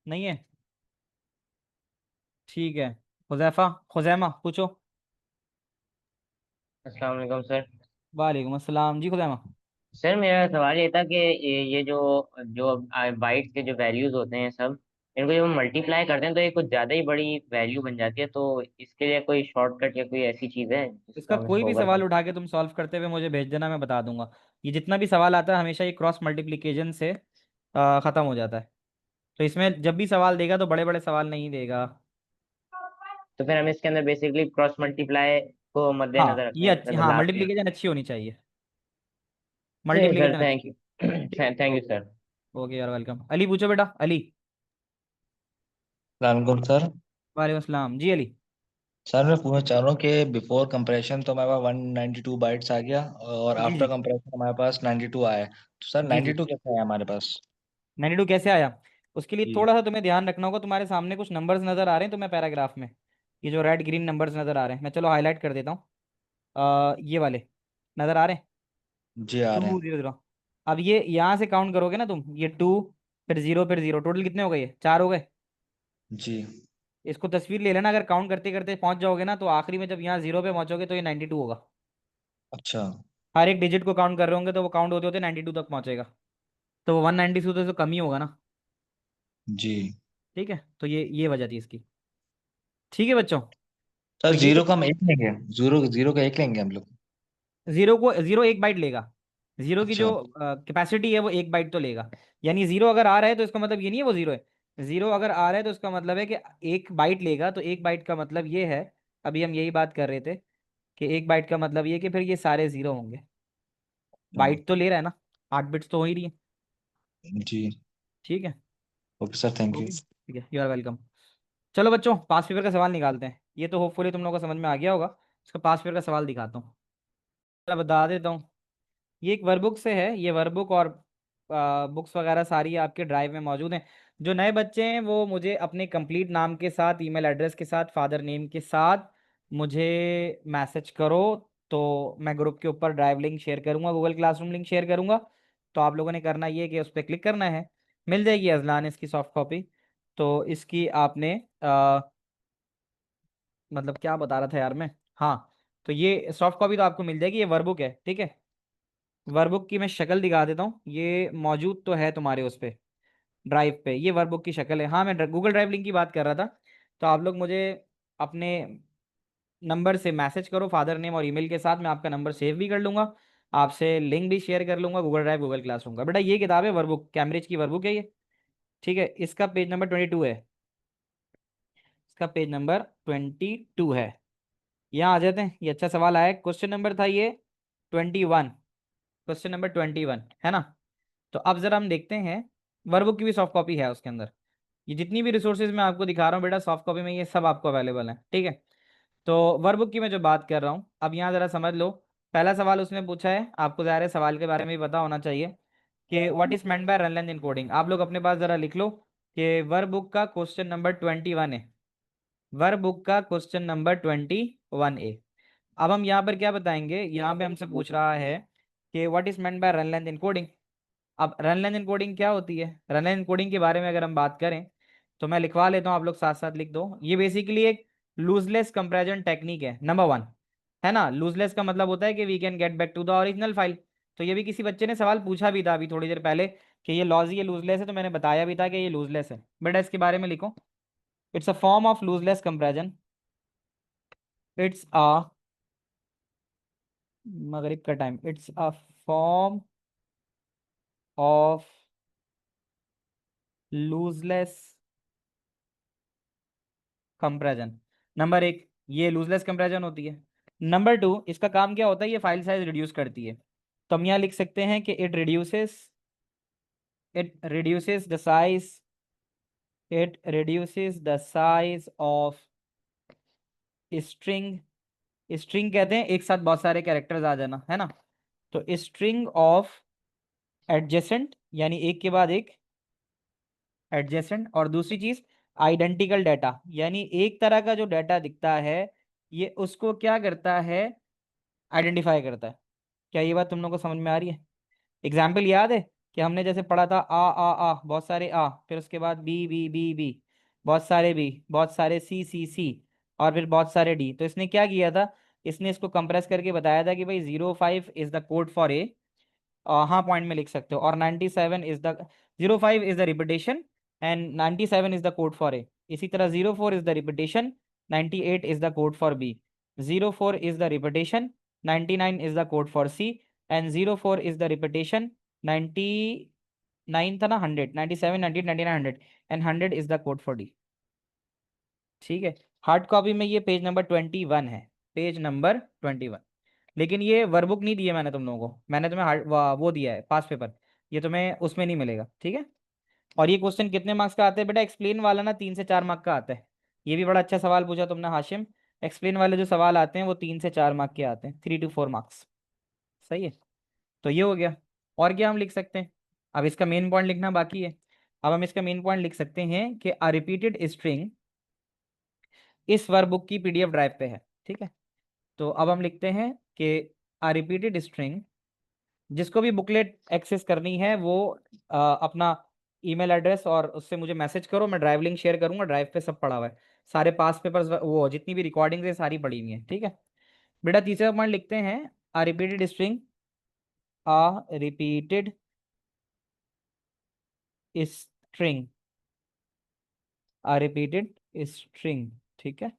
नहीं है? ठीक है। हुजैफा, खुजैमा पूछो। अस्सलाम वालेकुम सर। वालेकुम अस्सलाम जी खुजैमा। सर मेरा सवाल ये था कि ये जो जो बाइट्स के जो वैल्यूज होते हैं सब, इनको जब हम मल्टीप्लाई करते हैं तो ये कुछ ज़्यादा ही बड़ी वैल्यू बन जाती है, तो इसके लिए कोई शॉर्टकट या कोई ऐसी चीज़ है इसका जिसका हम कोई इसको भी ओवरकम? सवाल उठा के तुम सॉल्व करते हुए मुझे भेज देना, मैं बता दूंगा। ये जितना भी सवाल आता है हमेशा ये क्रॉस मल्टीप्लिकेशन से खत्म हो जाता है। तो इसमें जब भी सवाल देगा तो बड़े बड़े सवाल नहीं देगा। तो फिर हम इसके अंदर बेसिकली क्रॉस मल्टीप्लाई को मद्देनजर हाँ ये रखें, अच्छी, मतलब हाँ लास्ट में। मल्टीप्लिकेशन अच्छी होनी चाहिए। ठीक है सर, मल्टीप्लिकेशन अच्छी। Thank you. Thank you sir. Okay यार वेलकम। अली पूछो बेटा, अली। सलामकुम सर। वालेकुम अस्सलाम जी अली। सर मैं पूछना चाह रहा हूँ कि बिफोर कंप्रेशन तो हमारे पास 192 बाइट्स आ गया, और जी आफ्टर जी कंप्रेशन हमारे पास 92 आया है। तो सर जी जी। 92 कैसे आया हमारे पास? 92 कैसे आया? उसके लिए जी। थोड़ा सा तुम्हें ध्यान रखना होगा। तुम्हारे सामने कुछ नंबर्स नजर आ रहे हैं तुम्हें पैराग्राफ में, ये जो रेड ग्रीन नंबर्स नजर आ रहे हैं, मैं चलो हाईलाइट कर देता हूँ। ये वाले नजर आ रहे हैं। जी आ रहे 2 0 0। अब ये यहाँ से काउंट करोगे ना तुम, ये 2 फिर 0 फिर 0, टोटल कितने हो गए? ये 4 हो गए। हैं। जी। इसको तस्वीर ले लेना, अगर काउंट करते करते पहुंच जाओगे ना, तो आखिरी में जब यहाँ 0 पे पहुंचोगे तो ये 92 होगा। अच्छा। हर एक डिजिट को काउंट कर रहे होंगे तो वो काउंट होते होते 92 तक पहुंचेगा। तो वो 192 तो कम ही होगा ना। जी। ठीक है, तो ये वजह थी इसकी। ठीक है बच्चों। सर तो ये जीरो का हम एक लेंगे, जीरो जीरो का एक लेंगे हम लोग। जीरो 1 बाइट लेगा। जीरो की जो अच्छा। कैपेसिटी है वो 1 बाइट तो लेगा। यानी जीरो अगर आ रहा है तो इसका मतलब ये नहीं है वो जीरो है। जीरो अगर आ रहा है तो इसका मतलब है कि 1 बाइट लेगा, तो 1 बाइट का मतलब ये है। अभी हम यही बात कर रहे थे कि 1 बाइट का मतलब ये कि फिर ये सारे जीरो होंगे। हाँ। बाइट तो ले रहा है ना, 8 बिट्स तो हो ही रही है। जी। ठीक है। Okay sir, thank you. Okay ठीक है, यू आर वेलकम। चलो बच्चों, पास पेपर का सवाल निकालते हैं। ये तो होपफुली तुम लोगों को समझ में आ गया होगा। इसका पास पेपर का सवाल दिखाता हूँ, चलो बता देता हूँ। ये एक वर्कबुक से है, ये वर्कबुक और बुक्स वगैरह सारी आपके ड्राइव में मौजूद हैं। जो नए बच्चे हैं वो मुझे अपने कंप्लीट नाम के साथ, ईमेल एड्रेस के साथ, फादर नेम के साथ मुझे मैसेज करो। तो मैं ग्रुप के ऊपर ड्राइव लिंक शेयर करूंगा, गूगल क्लासरूम लिंक शेयर करूंगा। तो आप लोगों ने करना ये है कि उस पर क्लिक करना है। मिल जाएगी अजलान इसकी सॉफ्ट कॉपी। तो इसकी आपने मतलब क्या बता रहा था यार मैं, हाँ, तो ये सॉफ्ट कॉपी तो आपको मिल जाएगी, ये वर्कबुक है ठीक है। वर्कबुक की मैं शक्ल दिखा देता हूँ, ये मौजूद तो है तुम्हारे उस पे ड्राइव पे, ये वर्कबुक की शक्ल है। हाँ मैं गूगल ड्राइव लिंक की बात कर रहा था। तो आप लोग मुझे अपने नंबर से मैसेज करो फादर नेम और ईमेल के साथ, मैं आपका नंबर सेव भी कर लूंगा, आपसे लिंक भी शेयर कर लूंगा गूगल ड्राइव गूगल क्लासरूम का। बेटा ये किताब है वर्कबुक, कैम्ब्रिज की वर्कबुक है ये। ठीक है, इसका पेज नंबर 22 है। इसका पेज नंबर 22 है। यहाँ आ जाते हैं, ये अच्छा सवाल आया, क्वेश्चन नंबर था ये 21। क्वेश्चन नंबर 21 है ना? तो अब जरा हम देखते हैं, वर्कबुक की भी सॉफ्ट कॉपी है उसके अंदर। ये जितनी भी रिसोर्सेज मैं आपको दिखा रहा हूँ बेटा, सॉफ्ट कॉपी में ये सब आपको अवेलेबल है ठीक है। तो वर्कबुक की मैं जो बात कर रहा हूँ, अब यहाँ जरा समझ लो। पहला सवाल उसने पूछा है, आपको ज़ाहिर है सवाल के बारे में भी पता होना चाहिए कि what is meant by run length encoding. आप लोग अपने पास जरा लिख लो कि वर्ब बुक का क्वेश्चन नंबर 21 है, वर्ब बुक का क्वेश्चन नंबर 21A। अब हम यहाँ पर क्या बताएंगे, यहाँ पे हमसे पूछ रहा है कि what is meant by run length encoding. अब रन लेंथ इनकोडिंग क्या होती है, रन लेंथ इनकोडिंग के बारे में अगर हम बात करें तो मैं लिखवा लेता हूँ, आप लोग साथ साथ लिख दो। ये बेसिकली एक लूजलेस कंपैरिजन टेक्निक है, नंबर 1, है ना। लूजलेस का मतलब होता है कि we can get back to the original file. तो ये भी किसी बच्चे ने सवाल पूछा भी था अभी थोड़ी देर पहले कि ये लॉज ये लूजलेस है, तो मैंने बताया भी था कि ये लूजलेस है। बेटा इसके बारे में लिखो, it's a form of lossless comparison, it's a मगरिब का time, it's a form of lossless comparison. Number 1, ये लूजलेस कंपैरिजन होती है। नंबर 2, इसका काम क्या होता है, ये फाइल साइज रिड्यूस करती है। तो हम यहाँ लिख सकते हैं कि it reduces the size, it reduces the size of string. String कहते हैं एक साथ बहुत सारे कैरेक्टर्स आ जाना, है ना। तो स्ट्रिंग ऑफ एडजेसेंट, यानी एक के बाद एक एडजेसेंट। और दूसरी चीज आइडेंटिकल डाटा, यानी एक तरह का जो डाटा दिखता है ये उसको क्या करता है, आइडेंटिफाई करता है। क्या ये बात तुम लोगों को समझ में आ रही है। एग्जाम्पल याद है कि हमने जैसे पढ़ा था आ बहुत सारे आ, फिर उसके बाद बी बहुत सारे बी, बहुत सारे सी और फिर बहुत सारे डी। तो इसने क्या किया था, इसने इसको कंप्रेस करके बताया था कि भाई 05 is the code for A. हाँ पॉइंट में लिख सकते हो। और 97 is the 05 is the repetition and 97 is the code for A. इसी तरह 04 is the repetition, 98 is the code for B. 04 is the repetition, 99 is the code for C, and 04 is the repetition, 99 था ना, 100, 97, 98, 99, 100, and 100 is the code for D। ठीक है। Hard copy में ये page number 21 है, page number 21। लेकिन ये workbook नहीं दी है मैंने तुम लोगों को, मैंने तुम्हें वो दिया है पास पेपर, ये तुम्हें उसमें नहीं मिलेगा, ठीक है। और ये क्वेश्चन कितने मार्क्स का आता है बेटा, एक्सप्लेन वाला ना 3 से 4 मार्क का आता है। ये भी बड़ा अच्छा सवाल पूछा तुमने हाशिम। एक्सप्लेन वाले जो सवाल आते हैं वो 3 से 4 मार्क के आते हैं, 3 to 4 मार्क्स। सही है। तो ये हो गया। और क्या हम लिख सकते हैं, अब इसका मेन पॉइंट लिखना बाकी है। अब हम इसका मेन पॉइंट लिख सकते हैं कि अ रिपीटेड स्ट्रिंग इस वर्कबुक की पीडीएफ ड्राइव पे है, ठीक है। तो अब हम लिखते हैं कि अ रिपीटेड स्ट्रिंग, जिसको भी बुकलेट एक्सेस करनी है वो अपना ईमेल एड्रेस और उससे मुझे मैसेज करो, मैं ड्राइव लिंक शेयर करूंगा। ड्राइव पे सब पड़ा हुआ है, सारे पास पेपर्स, वो जितनी भी रिकॉर्डिंग है सारी पड़ी हुई है, ठीक है। बेटा तीसरा पॉइंट लिखते हैं, a repeated string, a repeated string, a repeated string, ठीक है।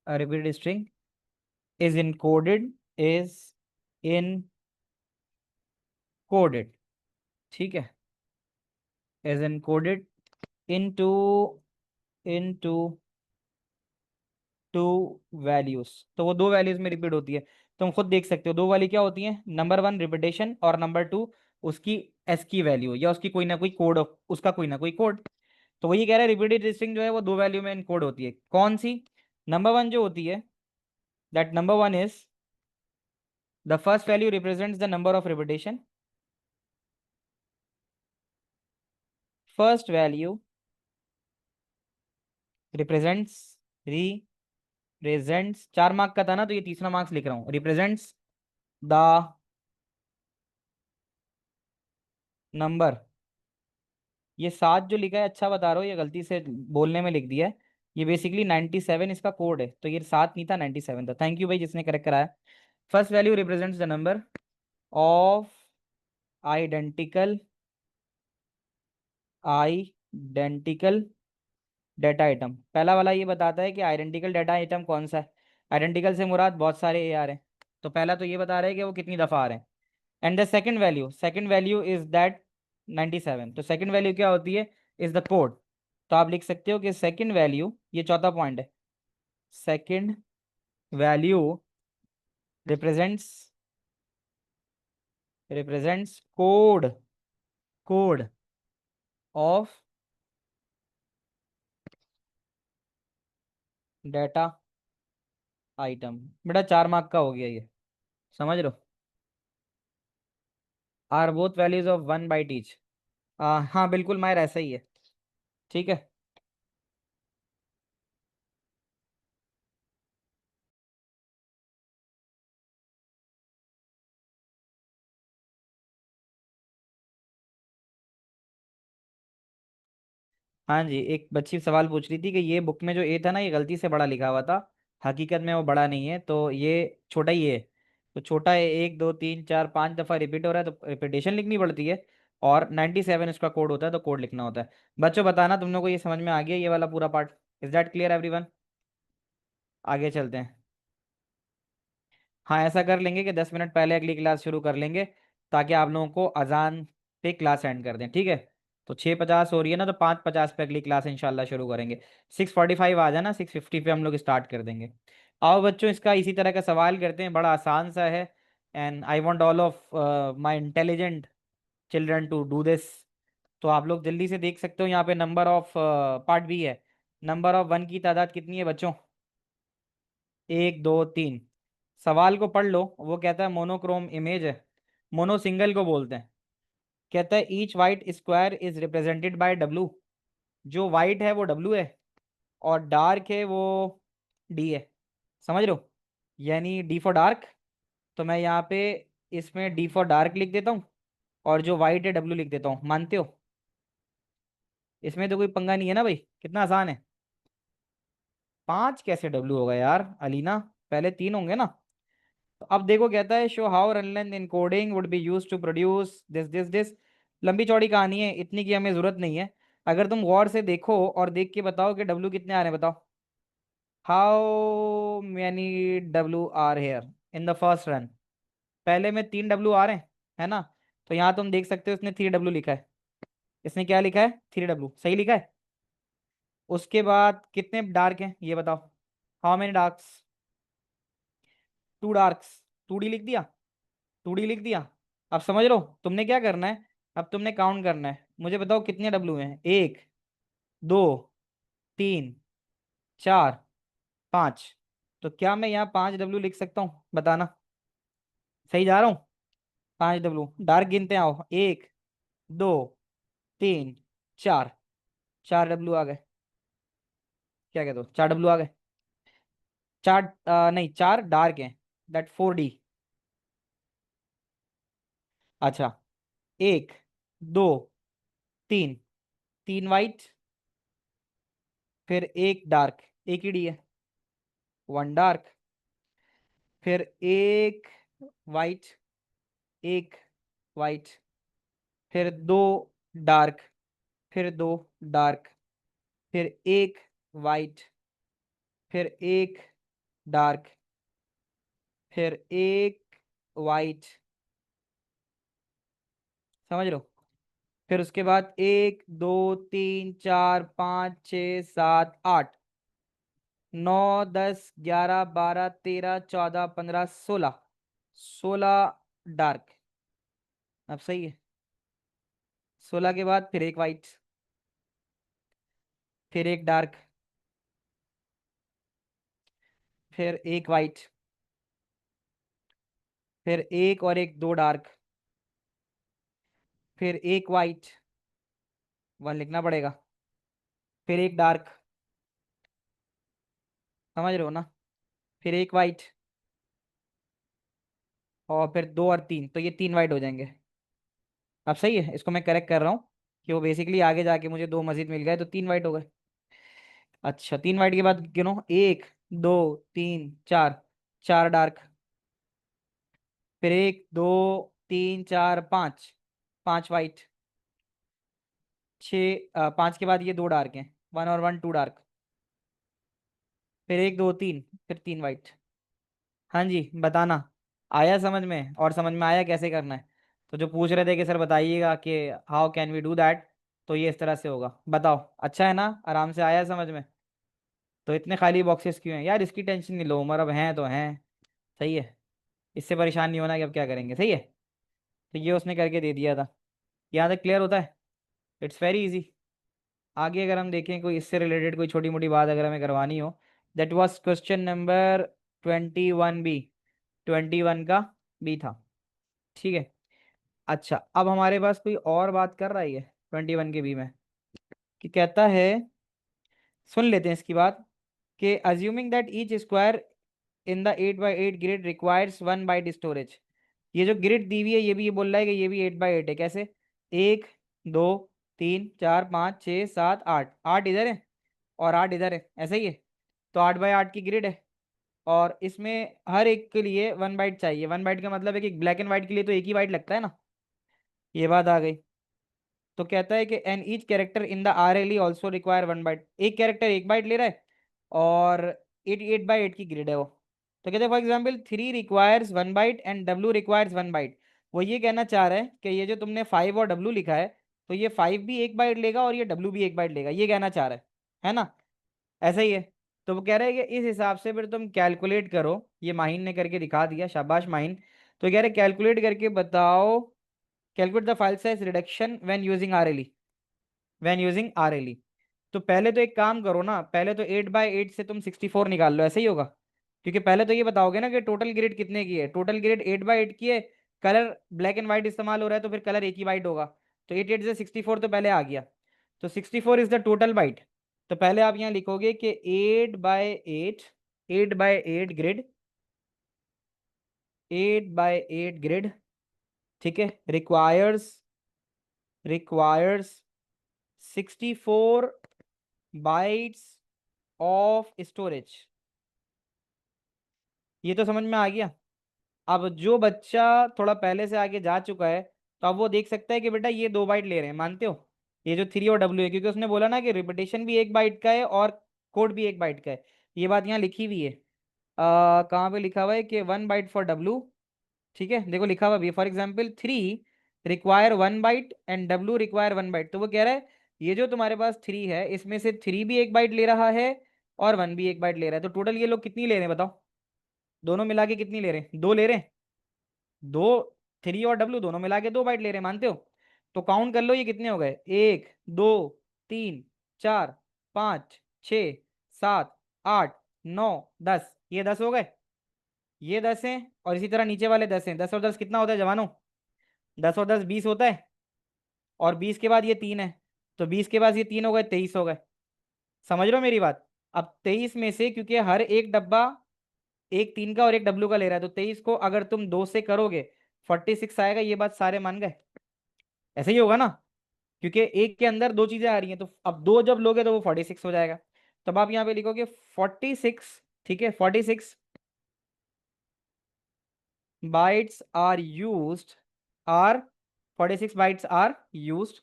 A repeated string is encoded, is encoded, ठीक है, is encoded into into two values. तो वो 2 वैल्यूज में रिपीट होती है। तुम खुद देख सकते हो 2 वाली क्या होती है, नंबर 1 रिपीटेशन और नंबर 2 उसकी एस की वैल्यू या उसकी कोई ना कोई कोड, उसका कोई ना कोई कोड। तो वही कह रहा है रिपीटेड स्ट्रिंग जो है वो 2 वैल्यू में इनकोड होती है। कौन सी, नंबर 1 जो होती है, that number 1 is the first value represents the number of repetition, first value represents, represents 4 mark का था ना, तो ये तीसरा मार्क्स लिख रहा हूँ, रिप्रेजेंट्स द नंबर। ये 7 जो लिखा है अच्छा बता रहा हूँ, ये गलती से बोलने में लिख दिया है। ये बेसिकली 97 इसका कोड है, तो ये 7 नहीं था 97 था। थैंक यू भाई जिसने करेक्ट कराया। First value represents the number of identical identical data item. पहला वाला ये बताता है कि आइडेंटिकल डाटा आइटम कौन सा है। आइडेंटिकल से मुराद बहुत सारे ए आ रहे हैं, तो पहला तो ये बता रहा है कि वो कितनी दफ़ा आ रहे हैं। And the second value is that 97। तो सेकंड वैल्यू क्या होती है, इज द कोड। तो आप लिख सकते हो कि सेकंड वैल्यू, ये चौथा पॉइंट है, second value represents represents code of data item. बेटा 4 मार्क का हो गया ये, समझ लो। Are both values of 1/t each. हाँ बिल्कुल मायर, ऐसा ही है। ठीक है। हाँ जी, एक बच्ची सवाल पूछ रही थी कि ये बुक में जो ए था ना, ये गलती से बड़ा लिखा हुआ था, हकीकत में वो बड़ा नहीं है, तो ये छोटा ही है। तो छोटा है, 1 2 3 4 5 दफ़ा रिपीट हो रहा है तो रिपीटेशन लिखनी पड़ती है। और 97 इसका कोड होता है, तो कोड लिखना होता है। बच्चों बताना तुम लोग को ये समझ में आ गया ये वाला पूरा part? Is that clear everyone? आगे चलते हैं। हाँ, ऐसा कर लेंगे कि 10 मिनट पहले अगली क्लास शुरू कर लेंगे, ताकि आप लोगों को अजान पे क्लास एंड कर दें, ठीक है? तो 6:50 हो रही है ना, तो 5:50 पे अगली क्लास इंशाल्लाह शुरू करेंगे। 6:45 आ जाना, 6:50 पे हम लोग स्टार्ट कर देंगे। आओ बच्चों, इसका इसी तरह का सवाल करते हैं, बड़ा आसान सा है। And I want all of my intelligent children to do this. तो आप लोग जल्दी से देख सकते हो, यहाँ पे नंबर ऑफ पार्ट भी है। नंबर ऑफ 1 की तादाद कितनी है बच्चों? 1 2 3। सवाल को पढ़ लो, वो कहता है मोनोक्रोम इमेज है। मोनो सिंगल को बोलते हैं। कहता है each white square is represented by W. जो वाइट है वो डब्लू है, और डार्क है वो डी है। समझ रहे हो? यानी डी फॉर डार्क। तो मैं यहाँ पे इसमें डी फॉर डार्क लिख देता हूँ, और जो वाइट है डब्लू लिख देता हूँ। मानते हो? इसमें तो कोई पंगा नहीं है ना भाई, कितना आसान है। 5 कैसे डब्लू होगा यार अलीना? पहले 3 होंगे ना। तो अब देखो, कहता है show how run length encoding would be used to produce this this this. लंबी चौड़ी कहानी है, इतनी की हमें जरूरत नहीं है। अगर तुम गौर से देखो और देख के बताओ कि डब्लू कितने आ रहे हैं, बताओ। How many W are here in the first run? पहले में 3 डब्लू आ रहे हैं, है ना? तो यहाँ तुम देख सकते हो इसने 3 डब्लू लिखा है। इसने क्या लिखा है? 3 डब्लू, सही लिखा है। उसके बाद कितने डार्क हैं ये बताओ? How many डार्क्स? 2 डार्क्स। 2D लिख दिया। 2D लिख दिया। अब समझ लो तुमने क्या करना है। अब तुमने काउंट करना है, मुझे बताओ कितने डब्लू हैं? 1 2 3 4 5। तो क्या मैं यहाँ 5 डब्लू लिख सकता हूँ? बताना। सही जा रहा हूँ? 5 डब्लू डार्क गिनते हैं, आओ। 1 2 3 4। 4 डब्लू आ गए। क्या कहते हो? 4 डब्लू आ गए। चार नहीं, 4 डार्क हैं, दैट 4D। अच्छा, 1 2 3। 3 वाइट, फिर एक डार्क, एक ही डी है। 1 डार्क, फिर एक वाइट, एक वाइट, फिर 2 डार्क, फिर 2 डार्क, फिर एक वाइट, फिर एक डार्क, फिर एक वाइट। समझ लो? फिर उसके बाद 1 2 3 4 5 6 7 8 9 10 11 12 13 14 15 16। 16 डार्क। अब सही है। 16 के बाद फिर एक वाइट, फिर एक डार्क, फिर एक वाइट, फिर एक और एक 2 डार्क, फिर एक वाइट, 1 लिखना पड़ेगा, फिर एक डार्क। समझ रहे हो ना? फिर एक वाइट, और फिर 2 और 3, तो ये 3 वाइट हो जाएंगे। अब सही है, इसको मैं करेक्ट कर रहा हूँ कि वो बेसिकली आगे जाके मुझे 2 मजीद मिल गए, तो 3 वाइट हो गए। अच्छा, 3 वाइट के बाद गिनो, 1 2 3 4। 4 डार्क, फिर 1 2 3 4 5। 5 वाइट, 5 के बाद ये 2 डार्क हैं, 1 और 1 2 डार्क, फिर 1 2 3, फिर 3 वाइट। हाँ जी, बताना। आया समझ में? और समझ में आया कैसे करना है? तो जो पूछ रहे थे कि सर बताइएगा कि how can we do that, तो ये इस तरह से होगा। बताओ, अच्छा है ना? आराम से आया समझ में? तो इतने खाली बॉक्सेस क्यों हैं यार? इसकी टेंशन नहीं लो, उमर अब हैं तो हैं। सही है। इससे परेशान नहीं होना कि अब क्या करेंगे। सही है। तो ये उसने करके दे दिया था। यहाँ तक क्लियर होता है? It's very easy. आगे अगर हम देखें कोई इससे रिलेटेड कोई छोटी मोटी बात अगर हमें करवानी हो, that was question number 21B। 21 का बी था। ठीक है। अच्छा, अब हमारे पास कोई और बात कर रहा है ये 21 के बी में, कि कहता है, सुन लेते हैं इसकी बात, कि assuming that each square in the 8 by 8 grid requires 1 byte storage. ये जो ग्रिड दी हुई है ये भी ये बोल रहा है कि ये भी 8 by 8 है। कैसे? 1 2 3 4 5 6 7 8, 8 इधर है और 8 इधर है, ऐसा ही है। तो 8 by 8 की ग्रिड है, और इसमें हर एक के लिए 1 बाइट चाहिए। 1 बाइट का मतलब है कि ब्लैक एंड व्हाइट के लिए तो एक ही बाइट लगता है ना, ये बात आ गई। तो कहता है कि an each character in the R L E also require 1 byte, एक कैरेक्टर 1 बाइट ले रहा है, और 8 by 8 की ग्रिड है वो। तो कहते हैं for example 3 requires 1 byte and W requires 1 byte. वो ये कहना चाह रहा है कि ये जो तुमने 5 और डब्ल्यू लिखा है, तो ये 5 भी 1 बाइट लेगा और ये डब्ल्यू भी 1 बाइट लेगा, ये कहना चाह रहा है ना? ऐसा ही है। तो वो कह रहा है कि इस हिसाब से फिर तुम कैलकुलेट करो। ये माहिन ने करके दिखा दिया, शाबाश माहिन। तो कह रहे कैलकुलेट करके बताओ, calculate the file size reduction when using RLE, when using RLE. तो पहले तो एक काम करो ना, पहले तो 8 by 8 से तुम 64 निकाल लो, ऐसे ही होगा। क्योंकि पहले तो ये बताओगे ना कि टोटल ग्रिड कितने की है। टोटल ग्रिड 8 by 8 की है, कलर ब्लैक एंड व्हाइट इस्तेमाल हो रहा है, तो फिर कलर एक ही वाइट होगा। तो 8 8 से 64 तो पहले आ गया। तो 64 इज द टोटल बाइट। तो पहले आप यहाँ लिखोगे कि 8 by 8 ग्रिड, 8 by 8 ग्रिड, ठीक है, रिक्वायर्स 64 बाइट्स ऑफ स्टोरेज। ये तो समझ में आ गया। अब जो बच्चा थोड़ा पहले से आगे जा चुका है, तो अब वो देख सकता है कि बेटा ये 2 बाइट ले रहे हैं, मानते हो? ये जो 3 और डब्ल्यू है, क्योंकि उसने बोला ना कि रिपीटेशन भी 1 बाइट का है और कोड भी 1 बाइट का है। ये बात यहाँ लिखी हुई है। कहाँ पे लिखा हुआ है कि 1 बाइट फॉर डब्ल्यू, ठीक है, देखो लिखा हुआ भी है। For example 3 require 1 byte and W require 1 byte. तो वो कह रहा है ये जो तुम्हारे पास 3 है, इसमें से 3 भी 1 बाइट ले रहा है और 1 भी 1 बाइट ले रहा है। तो टोटल ये लोग कितनी ले रहे हैं बताओ? दोनों मिला के कितनी ले रहे हैं? 2 ले रहे हैं। दो, 3 और डब्ल्यू दोनों मिला के 2 बाइट ले रहे हैं, मानते हो? तो काउंट कर लो ये कितने हो गए, 1 2 3 4 5 6 7 8 9 10, ये 10 हो गए। ये 10 हैं, और इसी तरह नीचे वाले 10 हैं। 10 और 10 कितना होता है जवानों? 10 और 10 20 होता है। और 20 के बाद ये 3 है, तो 20 के बाद ये 3 हो गए, 23 हो गए। समझ रहे हो मेरी बात? अब 23 में से, क्योंकि हर एक डब्बा एक 3 का और एक डब्ल्यू का ले रहा है, तो 23 को अगर तुम 2 से करोगे 46 आएगा। ये बात सारे मान गए? ऐसे ही होगा ना, क्योंकि एक के अंदर दो चीजें आ रही हैं, तो अब दो जब लोगे तो वो 46 हो जाएगा। तब आप यहाँ पे लिखोगे 46, ठीक है, 46 bytes are used, are 46 bytes are used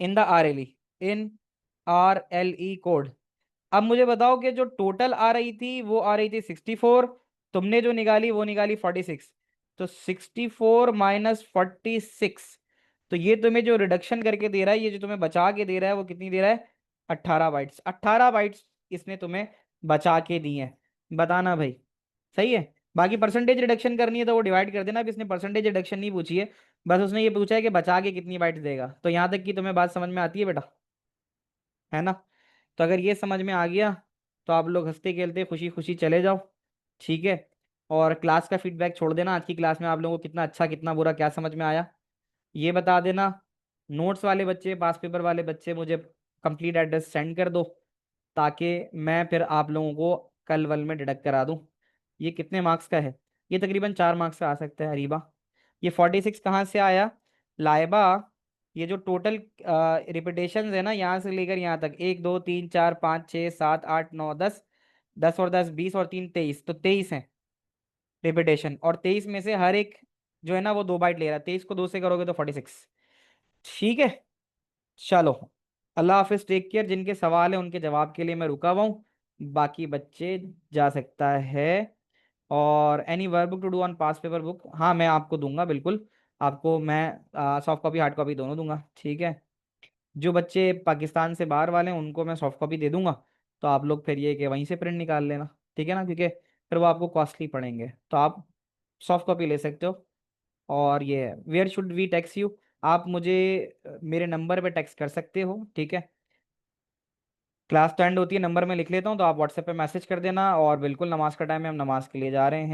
in the RLE, in RLE code. अब मुझे बताओ कि जो टोटल आ रही थी वो आ रही थी 64, तुमने जो निकाली वो निकाली 46। तो 64 माइनस 46, तो ये तुम्हें जो रिडक्शन करके दे रहा है, ये जो तुम्हें बचा के दे रहा है, वो कितनी दे रहा है? 18 बाइट्स। 18 बाइट्स इसने तुम्हें बचा के दी है। बताना भाई, सही है? बाकी परसेंटेज रिडक्शन करनी है तो वो डिवाइड कर देना। अभी इसने परसेंटेज रिडक्शन नहीं पूछी है, बस उसने ये पूछा है कि बचा के कितनी बाइट्स देगा। तो यहाँ तक की तुम्हें बात समझ में आती है बेटा, है ना? तो अगर ये समझ में आ गया तो आप लोग हंसते खेलते खुशी खुशी चले जाओ, ठीक है? और क्लास का फीडबैक छोड़ देना, आज की क्लास में आप लोगों को कितना अच्छा कितना बुरा क्या समझ में आया ये बता देना। नोट्स वाले बच्चे, पास पेपर वाले बच्चे मुझे कंप्लीट एड्रेस सेंड कर दो, ताकि मैं फिर आप लोगों को कल वल में डिडक्ट करा दूं। ये कितने मार्क्स का है? ये तकरीबन 4 मार्क्स का आ सकता है अरीबा। ये 46 कहाँ से आया लाइबा? ये जो टोटल रिपीटेशन है ना, यहाँ से लेकर यहाँ तक 1 2 3 4 5 6 7 8 9 10, 10 और 10 20 और 3 23, तो 23 है रिपीटेशन। और 23 में से हर एक जो है ना वो 2 बाइट ले रहा है। 23 को 2 से करोगे तो 46, ठीक है? चलो, अल्लाह हाफिज, टेक केयर। जिनके सवाल है उनके जवाब के लिए मैं रुका हुआ हूँ, बाकी बच्चे जा सकता है। और any work book to do on past paper book, हाँ मैं आपको दूंगा, बिल्कुल आपको मैं सॉफ्ट कॉपी हार्ड कॉपी दोनों दूंगा, ठीक है? जो बच्चे पाकिस्तान से बाहर वाले हैं उनको मैं सॉफ्ट कॉपी दे दूंगा, तो आप लोग फिर ये कि वहीं से प्रिंट निकाल लेना, ठीक है ना? क्योंकि फिर वो आपको कॉस्टली पड़ेंगे, तो आप सॉफ्ट कॉपी ले सकते हो। और ये where should we text you, आप मुझे मेरे नंबर पे टेक्स्ट कर सकते हो, ठीक है? क्लास तो एंड होती है, नंबर में लिख लेता हूँ, तो आप व्हाट्सएप पे मैसेज कर देना। और बिल्कुल नमाज का टाइम है, हम नमाज के लिए जा रहे हैं।